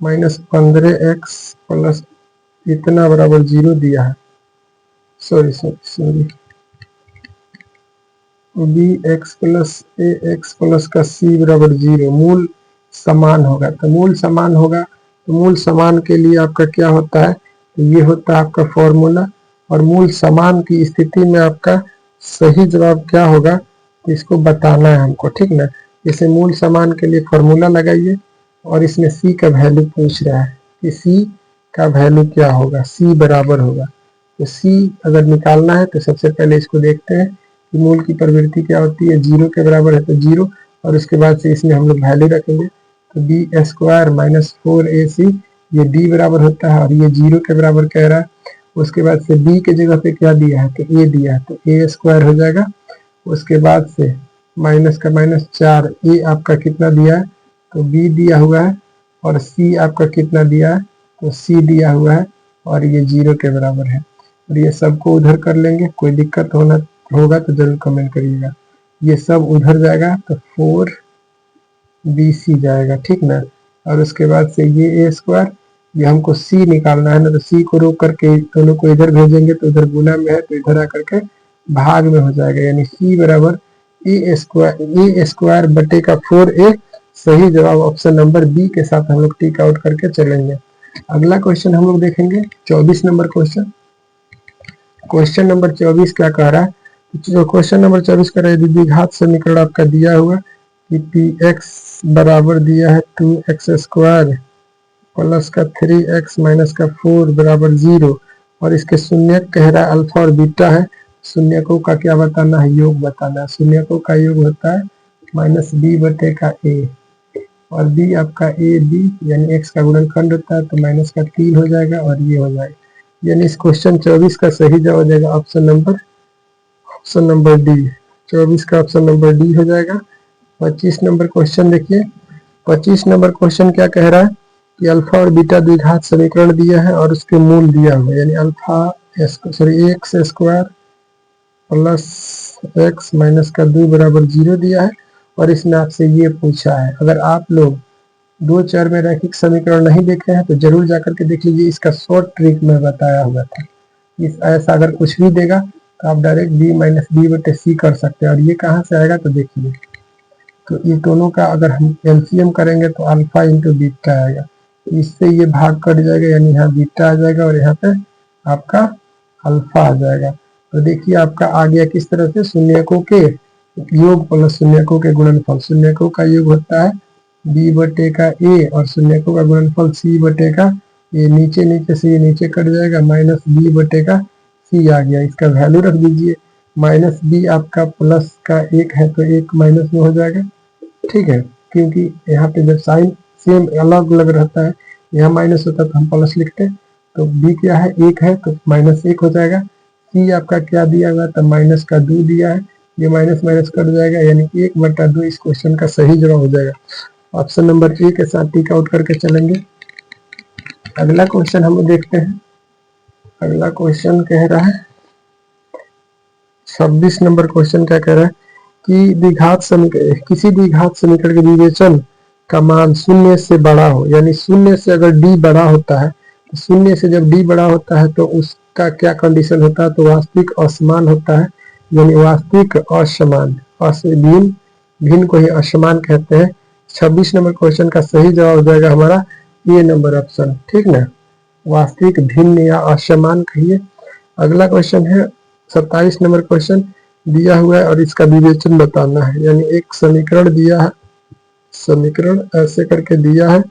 minus 15x plus इतना बराबर 0 दिया है। सॉरी बी एक्स प्लस ए एक्स प्लस का सी बराबर 0 मूल समान होगा। तो मूल समान होगा, तो मूल समान के लिए आपका क्या होता है, तो ये होता है आपका फॉर्मूला, और मूल समान की स्थिति में आपका सही जवाब क्या होगा तो इसको बताना है हमको, ठीक ना। जैसे मूल समान के लिए फॉर्मूला लगाइए, और इसमें सी का वैल्यू पूछ रहा है कि सी का वैल्यू क्या होगा, सी बराबर होगा। तो सी अगर निकालना है तो सबसे पहले इसको देखते हैं कि मूल की प्रवृत्ति क्या होती है, 0 के बराबर है तो 0, और उसके बाद से इसमें हम लोग वैल्यू रखेंगे तो बी स्क्वायर माइनस 4ac, ये डी बराबर होता है और ये 0 के बराबर कह रहा है। उसके बाद से बी के जगह पे क्या दिया है, तो ए दिया है तो ए स्क्वायर हो जाएगा। उसके बाद से माइनस का माइनस 4, ए आपका कितना दिया है, तो बी दिया हुआ है, और सी आपका कितना दिया है, तो सी दिया हुआ है, और ये 0 के बराबर है। और ये सबको उधर कर लेंगे, कोई दिक्कत होगा तो जरूर कमेंट करिएगा। ये सब उधर जाएगा तो 4bc जाएगा, ठीक ना। और उसके बाद से ये ए स्क्वायर, ये हमको सी निकालना है ना, तो सी को रोक करके दोनों को इधर भेजेंगे तो इधर गुना में है तो इधर आकर के भाग में हो जाएगा, यानी सी बराबर ए स्क्वायर बटे का 4a। सही जवाब ऑप्शन नंबर बी के साथ हम लोग टिक आउट करके चलेंगे। अगला क्वेश्चन हम लोग देखेंगे 24 नंबर क्वेश्चन। क्वेश्चन नंबर 24 क्या कह रहा है, जो क्वेश्चन नंबर 24 कह रहा है द्विघात समीकरण आपका दिया हुआ कि पी एक्स बराबर दिया है 2x स्क्वायर प्लस का 3x माइनस का 4 बराबर 0, और इसके शून्यक कह रहा है अल्फा और बीटा है। शून्यकों का क्या बताना है, योग बताना है। शून्यकों का योग होता है माइनस बी बटे का ए, और बी आपका ए बी यानी एक्स का गुणनखंड होता है तो माइनस का 3 हो जाएगा और ये हो जाएगा, यानी इस क्वेश्चन 24 का सही जवाब हो जाएगा ऑप्शन नंबर डी। 24 का ऑप्शन नंबर डी हो जाएगा। 25 नंबर क्वेश्चन देखिए। 25 नंबर क्वेश्चन क्या कह रहा है कि अल्फा और बीटा द्विघात समीकरण दिया है और उसके मूल दिया हुआ है, यानी alpha x square plus x minus का 2 बराबर 0 दिया है, और इसमें आपसे ये पूछा है। अगर आप लोग 2-4 में रैखिक समीकरण नहीं देखे हैं तो जरूर जाकर के देख लीजिए, इसका शॉर्ट ट्रिक में बताया हुआ था। इस ऐसा अगर कुछ भी देगा तो आप डायरेक्ट बी माइनस बी बटे सी कर सकते हैं, और ये कहाँ से आएगा तो देखिए, तो ये दोनों का अगर हम एलसीएम करेंगे तो अल्फा इंटू बीटा आएगा, इससे ये भाग कट जाएगा, यानी यहाँ बीटा आ जाएगा और यहाँ पे आपका अल्फा आ जाएगा। तो देखिए आपका आ गया किस तरह से, शून्यकों के योग प्लस शून्यकों के गुणनफल। शून्यकों का योग होता है बी बटे का ए और शून्यकों का गुणनफल सी बटे का ए, नीचे से ये नीचे कट जाएगा, माइनस बी बटे का सी आ गया। इसका वैल्यू रख दीजिए, माइनस बी आपका प्लस का 1 है तो 1 माइनस में हो जाएगा, ठीक है, क्योंकि यहाँ पे जब साइन सेम अलग अलग रहता है, यहाँ माइनस होता है तो हम प्लस लिखते हैं, तो बी क्या है 1 है तो माइनस 1 हो जाएगा। सी आपका क्या दिया हुआ तो माइनस का 2 दिया है, ये माइनस माइनस कट जाएगा, यानी 1/2 इस क्वेश्चन का सही जवाब हो जाएगा। ऑप्शन नंबर ए के साथ टिक आउट करके चलेंगे। अगला क्वेश्चन हम लोग देखते हैं। अगला क्वेश्चन कह रहा है 26 नंबर क्वेश्चन क्या कह रहा है कि द्विघात समीकरण, किसी द्विघात समीकरण के विवेचन का मान शून्य से बड़ा हो, यानी शून्य से अगर डी बड़ा होता है, तो शून्य से जब डी बड़ा होता है तो उसका क्या कंडीशन होता है, तो वास्तविक असमान होता है, यानी वास्तविक असमान, भिन्न को ही असमान कहते हैं। 26 नंबर क्वेश्चन का सही जवाब हो जाएगा हमारा ए नंबर ऑप्शन, ठीक ना, वास्तविक भिन्न या असमान कहिए। अगला क्वेश्चन है 27 नंबर क्वेश्चन दिया हुआ है और इसका विवेचन बताना है, यानी एक समीकरण दिया है, समीकरण ऐसे करके दिया है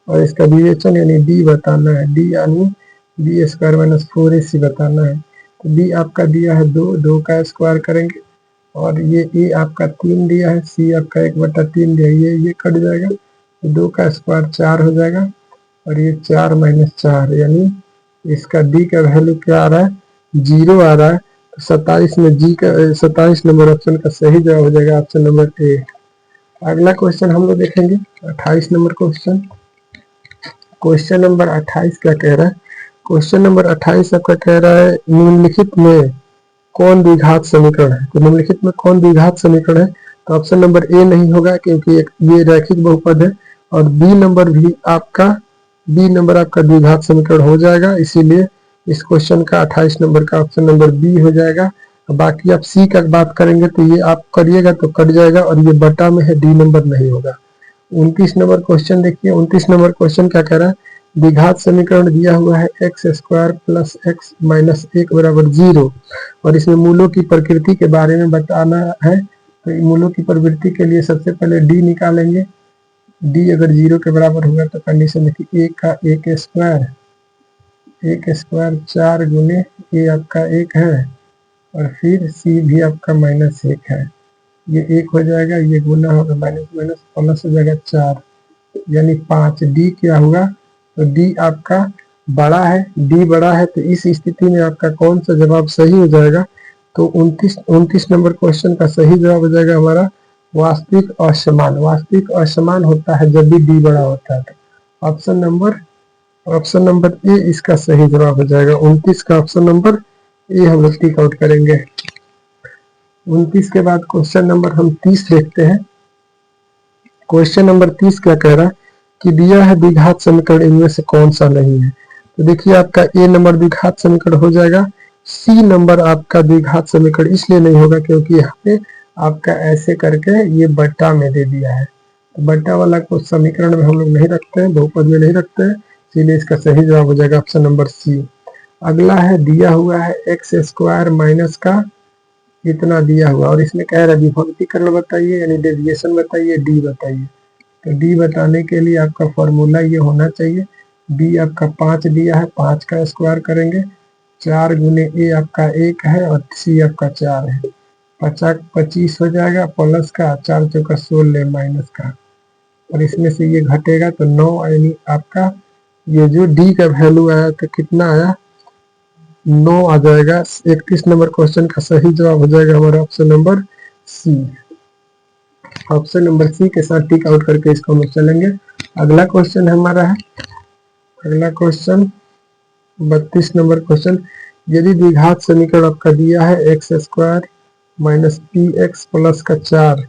और इसका विवेचन यानी डी बताना है, डी यानी बी स्क्वायर माइनस 4ac बताना है। तो बी आपका दिया है 2 का स्क्वायर करेंगे, और ये ए आपका 3 दिया है, सी आपका 1/3 दिया है, ये कट जाएगा, 2 का स्क्वायर 4 हो जाएगा, और ये 4 माइनस 4, यानी इसका डी का वैल्यू क्या आ रहा है 0 आ रहा है। तो 27 में जी का 27 नंबर ऑप्शन का सही जवाब हो जाएगा ऑप्शन नंबर ए। अगला क्वेश्चन हम लोग देखेंगे 28 नंबर क्वेश्चन। क्वेश्चन नंबर 28 क्या कह रहा है, क्वेश्चन नंबर 28 आपका कह रहा है निम्नलिखित में कौन द्विघात समीकरण है। तो निम्नलिखित में कौन द्विघात समीकरण है, तो ऑप्शन नंबर ए नहीं होगा क्योंकि ये रैखिक बहुपद है, और बी नंबर आपका द्विघात समीकरण हो जाएगा, इसीलिए इस क्वेश्चन का 28 नंबर का ऑप्शन नंबर बी हो जाएगा। बाकी आप सी का बात करेंगे तो ये आप करिएगा तो कट जाएगा, और ये बटा में है, डी नंबर नहीं होगा। 29 नंबर क्वेश्चन देखिए। 29 नंबर क्वेश्चन क्या कह रहा है, द्विघात समीकरण दिया हुआ है x square plus x minus 1 बराबर 0, और इसमें मूलों की प्रकृति के बारे में बताना है। तो मूलों की प्रवृत्ति के लिए सबसे पहले डी निकालेंगे, डी अगर 0 के बराबर होगा तो कंडीशन देखिए 1 का 1 स्क्वायर 4 गुने ए आपका 1 है, और फिर सी भी आपका -1 है, ये 1 हो जाएगा, ये गुना होगा माइनस माइनस प्लस हो जाएगा 4 यानी 5। डी क्या हुआ, तो डी आपका बड़ा है, डी बड़ा है, तो इस स्थिति में आपका कौन सा जवाब सही हो जाएगा, तो 29 नंबर क्वेश्चन का सही जवाब हो जाएगा हमारा वास्तविक असमान। वास्तविक असमान होता है जब भी डी बड़ा होता है। तो ऑप्शन नंबर ए इसका सही जवाब हो जाएगा। 29 का ऑप्शन नंबर ए हम लोग टिक आउट करेंगे। 29 के बाद क्वेश्चन नंबर हम 30 देखते हैं। क्वेश्चन नंबर 30 क्या कह रहा है कि दिया है द्विघात समीकरण, इनमें से कौन सा नहीं है। तो देखिए आपका ए नंबर द्विघात समीकरण हो जाएगा, सी नंबर आपका द्विघात समीकरण इसलिए नहीं होगा क्योंकि यहाँ पे आपका ऐसे करके ये बट्टा में दे दिया है, तो बट्टा वाला को समीकरण में हम लोग नहीं रखते हैं, बहुपद में नहीं रखते हैं, इसलिए इसका सही जवाब हो जाएगा ऑप्शन नंबर सी। अगला है दिया हुआ है एक्स स्क्वायर माइनस का इतना दिया हुआ और इसमें कह रहा है विभक्तिकरण बताइए यानी डेविएशन बताइए, डी बताइए। तो डी बताने के लिए आपका फॉर्मूला ये होना चाहिए, बी आपका 5 दिया है, 5 का स्क्वायर करेंगे, 4 गुने ए आपका 1 है और सी आपका 4 है, 25 हो जाएगा, प्लस का 4 चौका 16 माइनस का, और इसमें से ये घटेगा तो 9 यानी आपका ये जो डी का वैल्यू आया तो कितना आया 9 आ जाएगा। 31 नंबर क्वेश्चन का सही जवाब हो जाएगा हमारा option number C. Option number C के साथ टिक आउट करके इसको हम लोग चलेंगे। अगला क्वेश्चन हमारा है, अगला क्वेश्चन 32 नंबर क्वेश्चन, यदि द्विघात समीकरण आपका दिया है x square minus P x plus का 4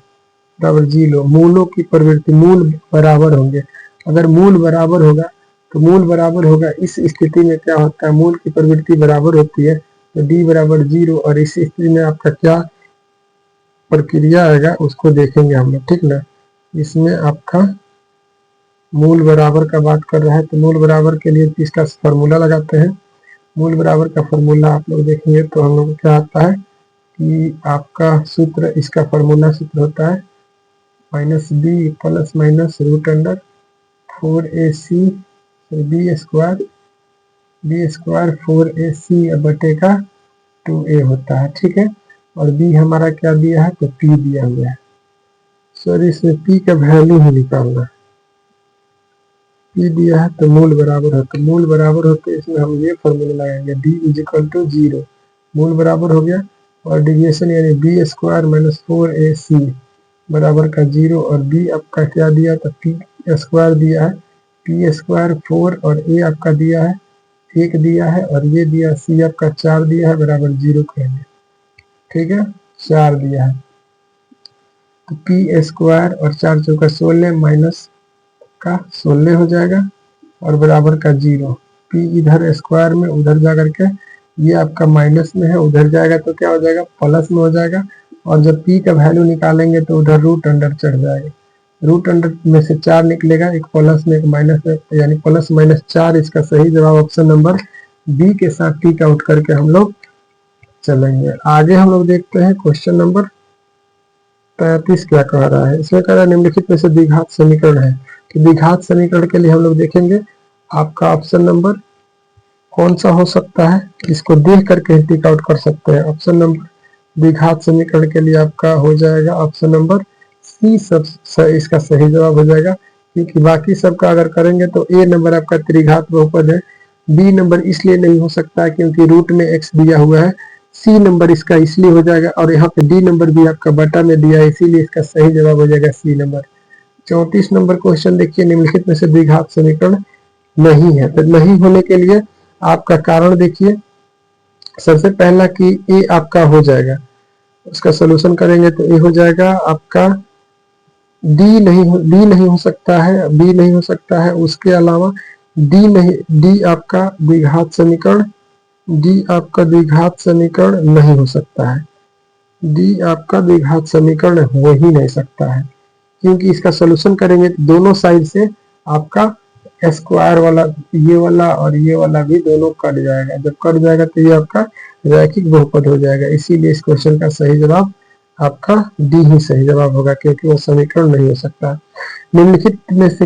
बराबर 0, मूलों की प्रवृत्ति मूल बराबर होंगे। अगर मूल बराबर होगा तो मूल बराबर होगा, इस स्थिति में क्या होता है मूल की प्रवृत्ति बराबर होती है, तो डी बराबर 0, और इस स्थिति में आपका क्या प्रक्रिया आएगा उसको देखेंगे हम लोग, ठीक ना। इसमें आपका मूल बराबर का बात कर रहा है, तो मूल बराबर के लिए इसका फॉर्मूला लगाते हैं। मूल बराबर का फॉर्मूला आप लोग देखेंगे तो हम लोग क्या आता है कि आपका सूत्र, इसका फॉर्मूला सूत्र होता है minus b plus minus root under 4ac b square 4ac बटे का 2a होता है, ठीक है। और b हमारा क्या दिया है तो p दिया हुआ है, सॉरी इसमें p का वैल्यू ही निकालना है, p दिया है तो मूल बराबर हो, तो मूल बराबर हो तो इसमें हम ये फॉर्मूला लगाएंगे d इज इक्वल टू 0, मूल बराबर हो गया, और डिविएशन यानी बी स्क्वायर माइनस 4ac बराबर का 0, और b आपका क्या दिया तो p स्क्वायर दिया है, p स्क्वायर 4 और a आपका दिया है 1 दिया है, और ये दिया c आपका 4 दिया है बराबर 0 करेंगे, ठीक है 4 दिया है, तो p स्क्वायर और 4 चौका 16 माइनस का 16 हो जाएगा और बराबर का 0, p इधर स्क्वायर में उधर जा करके ये आपका माइनस में है, उधर जाएगा तो क्या हो जाएगा प्लस में हो जाएगा, और जब p का वैल्यू निकालेंगे तो उधर रूट अंडर चढ़ जाएगा, रूट अंडर में से 4 निकलेगा, एक प्लस में एक माइनस में, यानी प्लस माइनस 4, इसका सही जवाब ऑप्शन नंबर बी के साथ टिक आउट करके हम लोग चलेंगे। आगे हम लोग देखते हैं क्वेश्चन नंबर 33 क्या कह रहा है। इसमें कह रहा है निम्नलिखित में से द्विघात समीकरण है, तो द्विघात समीकरण के लिए हम लोग देखेंगे आपका ऑप्शन नंबर कौन सा हो सकता है, इसको देख करके टिक आउट कर सकते हैं। ऑप्शन नंबर द्विघात समीकरण के लिए आपका हो जाएगा ऑप्शन नंबर सी, सब इसका सही जवाब हो जाएगा, क्योंकि बाकी सबका अगर करेंगे तो ए नंबर आपका त्रिघात बहुपद है, बी नंबर इसलिए नहीं हो सकता है क्योंकि रूट में एक्स दिया हुआ है, सी नंबर इसका इसलिए हो जाएगा, और यहाँ पे डी नंबर भी आपका बटा में दिया है, इसीलिए इसका सही जवाब हो जाएगा सी नंबर। 34 नंबर क्वेश्चन देखिए, निम्नलिखित में से द्विघात समीकरण नहीं है, तो नहीं होने के लिए आपका कारण देखिए, सबसे पहला कि ए आपका हो जाएगा, उसका सोल्यूशन करेंगे तो ए हो जाएगा आपका, बी नहीं हो सकता है, बी नहीं हो सकता है, उसके अलावा डी नहीं, डी आपका द्विघात समीकरण, डी आपका द्विघात समीकरण नहीं हो सकता है, डी आपका द्विघात समीकरण हो ही नहीं सकता है, क्योंकि इसका सोल्यूशन करेंगे तो दोनों साइड से आपका स्क्वायर वाला ये वाला और ये वाला भी दोनों कट जाएगा, जब कट जाएगा तो ये आपका रैखिक बहुपद हो जाएगा, इसीलिए इस क्वेश्चन का सही जवाब आपका डी ही सही जवाब होगा, क्योंकि वो समीकरण नहीं हो सकता। निम्नलिखित में से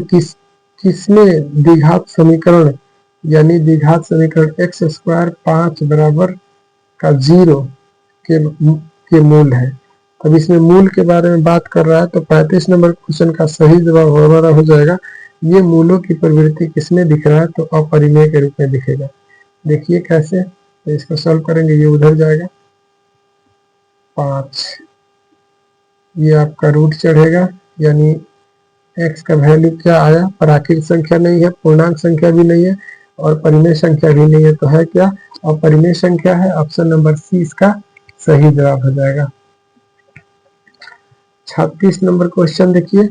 किसमें द्विघात समीकरण यानी द्विघात समीकरण एक्स स्क्वायर 5 बराबर का 0 के मूल है। अब इसमें मूल के बारे में बात कर रहा है, तो 35 नंबर क्वेश्चन का सही जवाब हमारा हो जाएगा, ये मूलों की प्रवृत्ति किसमें दिख रहा है, तो अपरिमेय के रूप में दिखेगा। देखिए कैसे, तो इसको सॉल्व करेंगे, ये उधर जाएगा 5, ये आपका रूट चढ़ेगा, यानी x का वैल्यू क्या आया, प्राकृत संख्या नहीं है, पूर्णांक संख्या भी नहीं है और परिमेय संख्या भी नहीं है, तो है क्या, अपरिमेय संख्या है। ऑप्शन नंबर सी इसका सही जवाब हो जाएगा। 36 नंबर क्वेश्चन देखिए,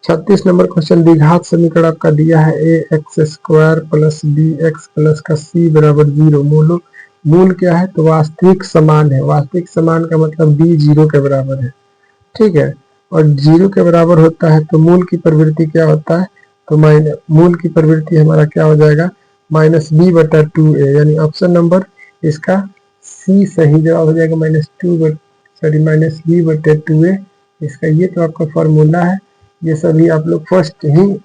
36 नंबर क्वेश्चन, द्विघात समीकरण आपका दिया है ए x square plus b x plus का सी बराबर 0। मूल क्या है, तो वास्तविक समान है। वास्तविक समान का मतलब बी 0 के बराबर है, ठीक है, और 0 के बराबर होता है तो मूल की प्रवृत्ति क्या होता है, तो मूल की प्रवृत्ति हमारा क्या हो जाएगा, -b/2a, यानी ऑप्शन नंबर इसका सी सही जवाब हो जाएगा, -b/2a इसका। ये तो आपका फॉर्मूला है, ये सभी आप लोग फर्स्ट ही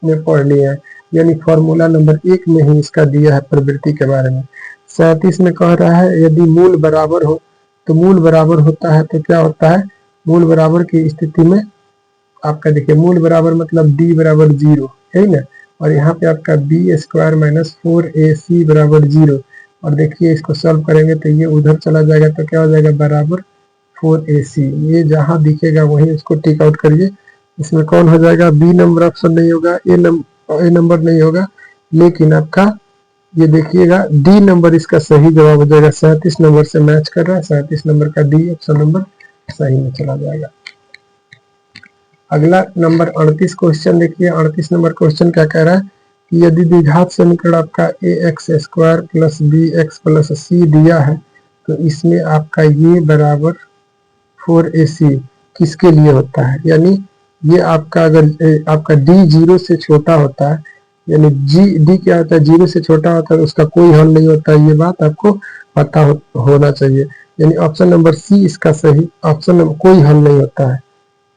में पढ़ लिए हैं, यानी फॉर्मूला नंबर 1 में ही इसका दिया है प्रवृत्ति के बारे में। 37 में कह रहा है यदि मूल बराबर हो, तो मूल बराबर होता है तो क्या होता है, मूल बराबर की स्थिति में आपका देखिए, मूल बराबर मतलब d बराबर 0 है ना, और यहाँ पे आपका b स्क्वायर माइनस 4ac बराबर 0, और देखिए इसको सॉल्व करेंगे तो ये उधर चला जाएगा, तो क्या हो जाएगा, बराबर 4ac। ये जहाँ दिखेगा वहीं उसको टिक आउट करिए। इसमें कौन हो जाएगा, बी नंबर ऑप्शन नहीं होगा, ए नंबर नहीं होगा, लेकिन आपका ये देखिएगा डी नंबर इसका सही जवाब हो जाएगा। 37 नंबर से मैच कर रहा है, 37 नंबर का डी ऑप्शन नंबर सही में चला जाएगा। अगला नंबर 38 क्वेश्चन देखिए, 38 नंबर क्वेश्चन क्या कह रहा है कि यदि द्विघात समीकरण आपका a x square plus b x plus c दिया है, तो इसमें आपका ये बराबर 4ac किसके लिए होता है, यानी ये आपका अगर आपका d 0 से छोटा होता है, यानी d क्या होता है, 0 से छोटा होता है, तो उसका कोई हल नहीं होता है, ये बात आपको पता होना चाहिए। यानी ऑप्शन नंबर सी इसका सही, ऑप्शन नंबर कोई हल नहीं होता है,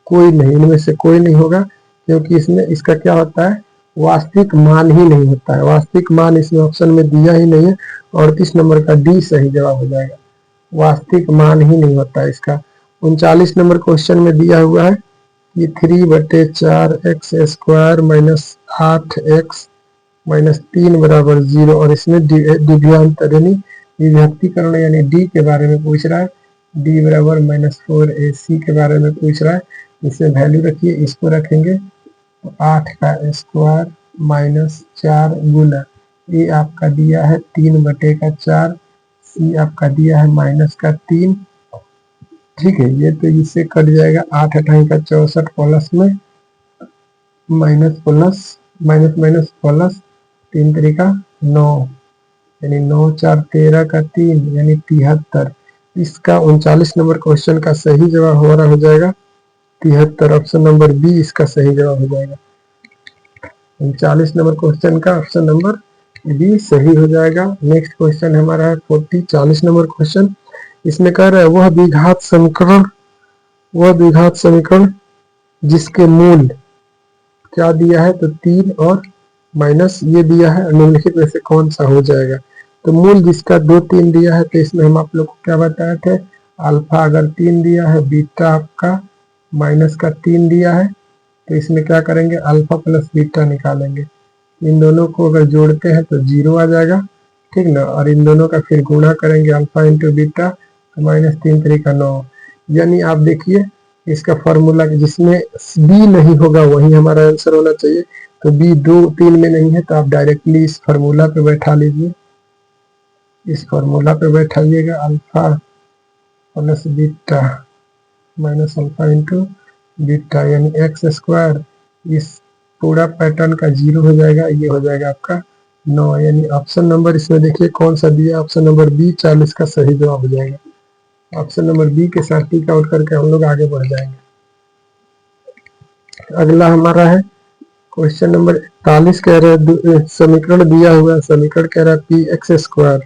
कोई नहीं, इनमें से कोई नहीं होगा, क्योंकि इसमें इसका क्या होता है, वास्तविक मान ही नहीं होता है, वास्तविक मान इसमें ऑप्शन में दिया ही नहीं है। 38 नंबर का डी सही जवाब हो जाएगा, वास्तविक मान ही नहीं होता है इसका। 39 नंबर क्वेश्चन में दिया हुआ है कि 3/4 x square minus 8x minus 3 बराबर 0, और इसमें डिव्यांतरणी विभक्तिकरण यानी डी के बारे में पूछ रहा है, डी बराबर -4ac के बारे में पूछ रहा है। इसमें वैल्यू रखिए, इसको रखेंगे तो 8 का स्क्वायर माइनस 4 गुना, ये आपका दिया है 3/4, सी आपका दिया है -3, ठीक है, ये तो इससे कट जाएगा, 8 अठाई का 64 प्लस में minus plus minus minus plus 3 तरीका 9, यानी 9 4 13 का 3 यानी 73। इसका 39 नंबर क्वेश्चन का सही जवाब हमारा हो जाएगा 73, ऑप्शन नंबर बी इसका सही जवाब हो जाएगा। 39 नंबर क्वेश्चन का ऑप्शन नंबर बी सही हो जाएगा। नेक्स्ट क्वेश्चन हमारा है 40 नंबर क्वेश्चन, इसमें कह रहा है वह द्विघात समीकरण जिसके मूल क्या दिया है, तो 3 और माइनस ये दिया है, निम्नलिखित में से कौन सा हो जाएगा, तो मूल जिसका 2 3 दिया है, तो इसमें हम आप लोग को क्या बताए थे, अल्फा अगर 3 दिया है, बीटा आपका माइनस का 3 दिया है, तो इसमें क्या करेंगे, अल्फा प्लस बीटा निकालेंगे, इन दोनों को अगर जोड़ते हैं तो 0 आ जाएगा, ठीक ना, और इन दोनों का फिर गुणा करेंगे अल्फा इंटू बीटा, तो -3 तरीका 9, यानी आप देखिए इसका फॉर्मूला जिसमें बी नहीं होगा वही हमारा आंसर होना चाहिए, तो बी 2 3 में नहीं है, तो आप डायरेक्टली इस फॉर्मूला पे बैठा लीजिए, इस फॉर्मूला पे बैठाइएगा, alpha plus beta minus alpha into beta यानी एक्स स्क्वायर, इस पूरा पैटर्न का 0 हो जाएगा, ये हो जाएगा आपका 9, यानी ऑप्शन नंबर इसमें देखिए कौन सा दिया, ऑप्शन नंबर बी 40 का सही जवाब हो जाएगा। ऑप्शन नंबर बी के साथ टिक आउट करके हम लोग आगे बढ़ जाएंगे। अगला हमारा है क्वेश्चन नंबर 41, कह रहा है समीकरण दिया हुआ है, समीकरण कह रहा है पी एक्स स्क्वायर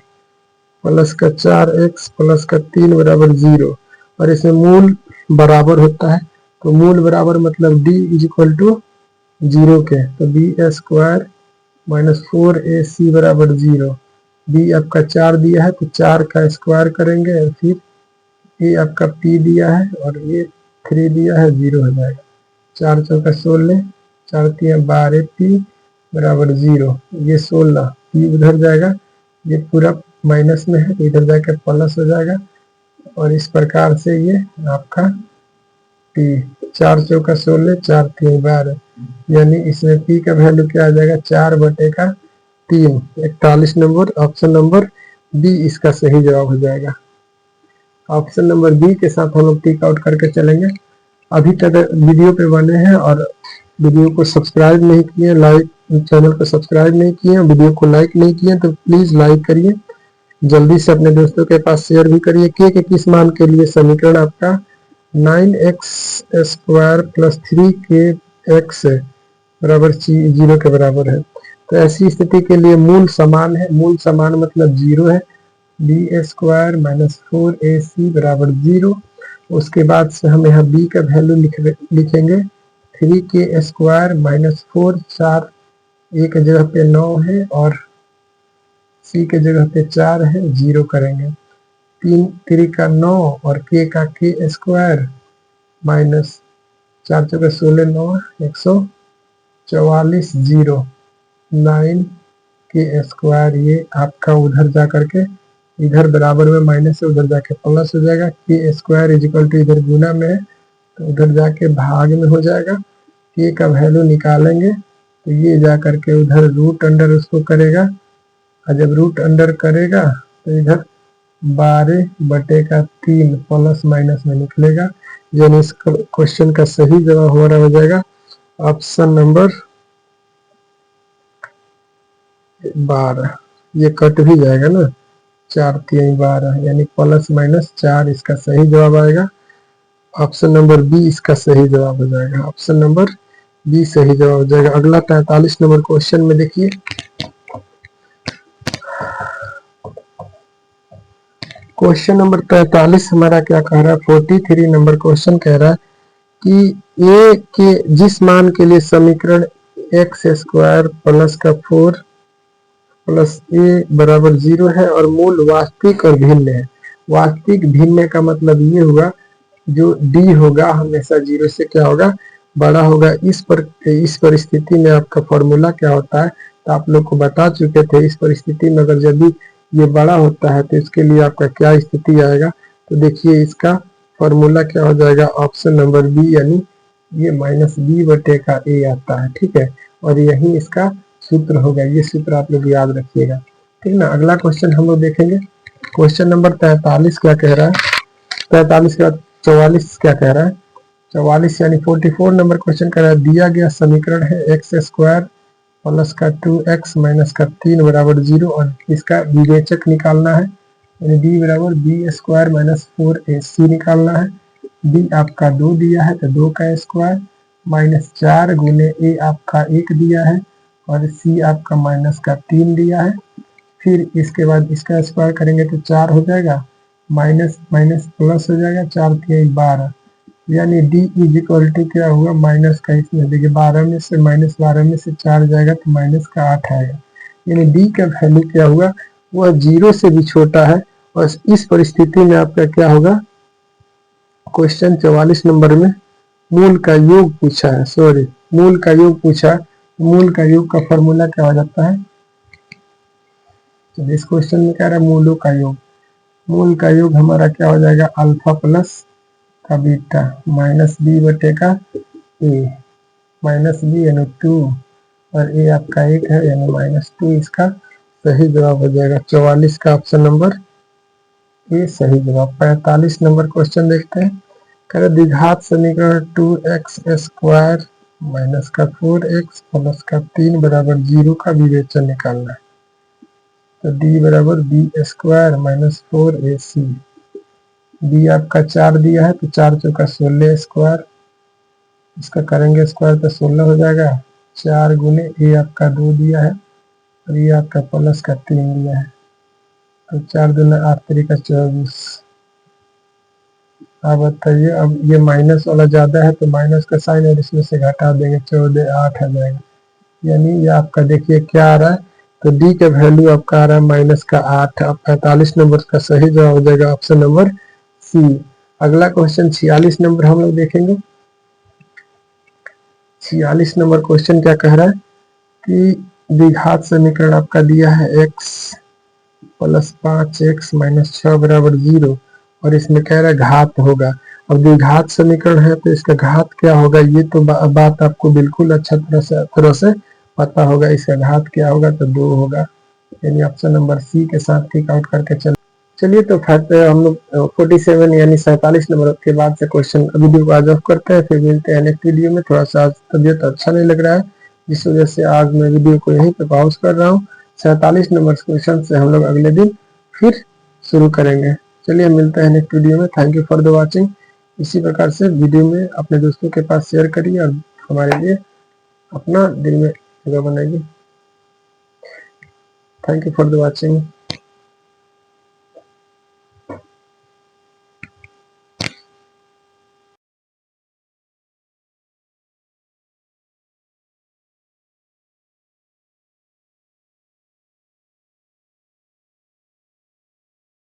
प्लस का 4x प्लस का 3 बराबर 0, और इसमें मूल बराबर होता है, तो मूल बराबर मतलब d इज इक्वल टू 0 के, तो बी स्क्वायर माइनस 4ac बराबर 0, बी आपका 4 दिया है तो 4 का स्क्वायर करेंगे और फिर ये आपका P दिया है और ये 3 दिया है, 0 हो जाएगा। 4 चौका 16, 4 3 12, P बराबर 0। ये 16 P उधर जाएगा, ये पूरा माइनस में है तो इधर जाकर प्लस हो जाएगा। और इस प्रकार से ये आपका P 4 चौका 16, 4 3 12, यानी इसमें P का वैल्यू क्या आ जाएगा, 4/3। 41 नंबर, ऑप्शन नंबर बी इसका सही जवाब हो जाएगा। ऑप्शन नंबर बी के साथ हम लोग टिक आउट करके चलेंगे। अभी तक वीडियो पे बने हैं और वीडियो को सब्सक्राइब नहीं किए, लाइक चैनल को सब्सक्राइब नहीं किए, वीडियो को लाइक नहीं किए तो प्लीज लाइक करिए, जल्दी से अपने दोस्तों के पास शेयर भी करिए। के किस मान के लिए समीकरण आपका 9x² + 3kx बराबर 0 के बराबर है। तो ऐसी स्थिति के लिए मूल समान है, मूल समान मतलब 0 है। b² - 4ac बराबर 0। उसके बाद से हम यहाँ b का वैल्यू लिखेंगे 3k² - 4, 4 a के जगह पे 9 है और c के जगह पे 4 है, 0 करेंगे। 3 3 का 9 और k का k² माइनस 4 चौके 16, 9 144, 0 9k²। ये आपका उधर जा करके इधर बराबर में माइनस है, उधर जाके प्लस हो जाएगा। k² इधर गुना में है तो उधर जाके भाग में हो जाएगा। k का वैल्यू निकालेंगे तो ये जा करके उधर रूट अंडर उसको करेगा, और जब रूट अंडर करेगा तो इधर 12/3 प्लस माइनस में निकलेगा, यानी इस क्वेश्चन का सही जवाब हमारा हो जाएगा ऑप्शन नंबर 12। ये कट भी जाएगा ना, 4 3 12, यानी प्लस माइनस 4 इसका सही जवाब आएगा। ऑप्शन नंबर बी इसका सही जवाब हो जाएगा। ऑप्शन नंबर बी सही जवाब हो जाएगा। अगला 43 नंबर क्वेश्चन में देखिए, क्वेश्चन नंबर 43 हमारा क्या कह रहा है, 43 नंबर क्वेश्चन कह रहा है कि a के जिस मान के लिए समीकरण x² प्लस का 4 प्लस a बराबर 0 है और मूल वास्तविक और भिन्न है। वास्तविक भिन्न का मतलब ये हुआ जो d होगा हमेशा 0 से क्या होगा, बड़ा होगा। इस परिस्थिति में आपका फॉर्मूला क्या होता है तो आप लोग को बता चुके थे। इस परिस्थिति में अगर जब भी ये बड़ा होता है तो इसके लिए आपका क्या स्थिति आएगा, तो देखिए इसका फॉर्मूला क्या हो जाएगा, ऑप्शन नंबर बी, यानी ये -b/a आता है, ठीक है। और यही इसका सूत्र होगा, ये सूत्र आप लोग याद रखिएगा, ठीक ना। अगला क्वेश्चन हम लोग देखेंगे, क्वेश्चन नंबर 43 क्या कह रहा है। 43 के बाद 44 क्या कह रहा है, 44 यानी 44 नंबर क्वेश्चन कह रहा है दिया गया समीकरण है x² प्लस का 2x माइनस का 3 बराबर 0 और इसका विवेचक निकालना है, यानी b बराबर b² - 4ac निकालना है। b आपका 2 दिया है तो 2 का स्क्वायर माइनस 4 गुने a आपका 1 दिया है और c आपका माइनस का 3 दिया है। फिर इसके बाद इसका स्क्वायर करेंगे तो 4 हो जाएगा, माइनस माइनस प्लस हो जाएगा, 4 3 12, यानी d = क्या हुआ, माइनस का, इसमें देखिए 12 में से -12 में से 4 जाएगा तो माइनस का 8 आएगा, यानी d का वैल्यू क्या हुआ, वह 0 से भी छोटा है। और इस परिस्थिति में आपका क्या होगा, क्वेश्चन 44 नंबर में मूल का योग पूछा है, सॉरी मूल का योग पूछा। मूल का योग का फॉर्मूला क्या हो जाता है, तो इस क्वेश्चन में कह रहा है मूलों का योग। मूल का योग हमारा क्या हो जाएगा, अल्फा प्लस का beta minus b/a minus b यानी 2 और a आपका 1 है यानी -2, इसका सही जवाब हो जाएगा 44 का ऑप्शन नंबर ए सही जवाब। 45 नंबर क्वेश्चन देखते हैं, कह रहे द्विघात समीकरण 2x² माइनस का 4x प्लस का 3 बराबर 0 का विवेचन निकालना है। तो d बराबर b² - 4ac, b आपका 4 दिया है तो 4 चौका 16 स्क्वायर, इसका करेंगे स्क्वायर तो 16 हो जाएगा। 4 गुने a आपका 2 दिया है और ये आपका प्लस का 3 दिया है, तो 4 दूना 8 3 का 24। अब बताइए, अब ये माइनस वाला ज्यादा है तो माइनस का साइन और इसमें से घटा देंगे, 14 8 आ जाएगा, यानी ये आपका देखिए क्या आ रहा है, तो d का वैल्यू आपका आ रहा है -8। अब 45 नंबर का सही जवाब हो जाएगा ऑप्शन नंबर सी, सी। अगला क्वेश्चन 46 नंबर हम लोग देखेंगे। 46 नंबर क्वेश्चन क्या कह रहा है कि द्विघात समीकरण आपका दिया है x प्लस 5x माइनस 6 बराबर 0 और इसमें कह रहा है घात होगा। अब द्विघात समीकरण है तो इसका घात क्या होगा ये तो बात आपको बिल्कुल अच्छा तरह से पता होगा। इसका घात क्या होगा तो 2 होगा, यानी ऑप्शन नंबर सी के साथ टिक आउट करके चलिए तो हम लोग 47 यानी 47 नंबर के बाद से क्वेश्चन वीडियो को आज ऑफ करते हैं, फिर मिलते हैं नेक्स्ट वीडियो में। थोड़ा सा तबियत अच्छा नहीं लग रहा है जिस वजह से आज मैं वीडियो को यहीं पे पॉज कर रहा हूँ। 47 नंबर क्वेश्चन से हम लोग अगले दिन फिर शुरू करेंगे। चलिए मिलते हैं नेक्स्ट वीडियो में। Thank you for the watching. इसी प्रकार से वीडियो में अपने दोस्तों के पास शेयर करिए और हमारे लिए अपना दिल में जगह बनाइए। Thank you for the watching.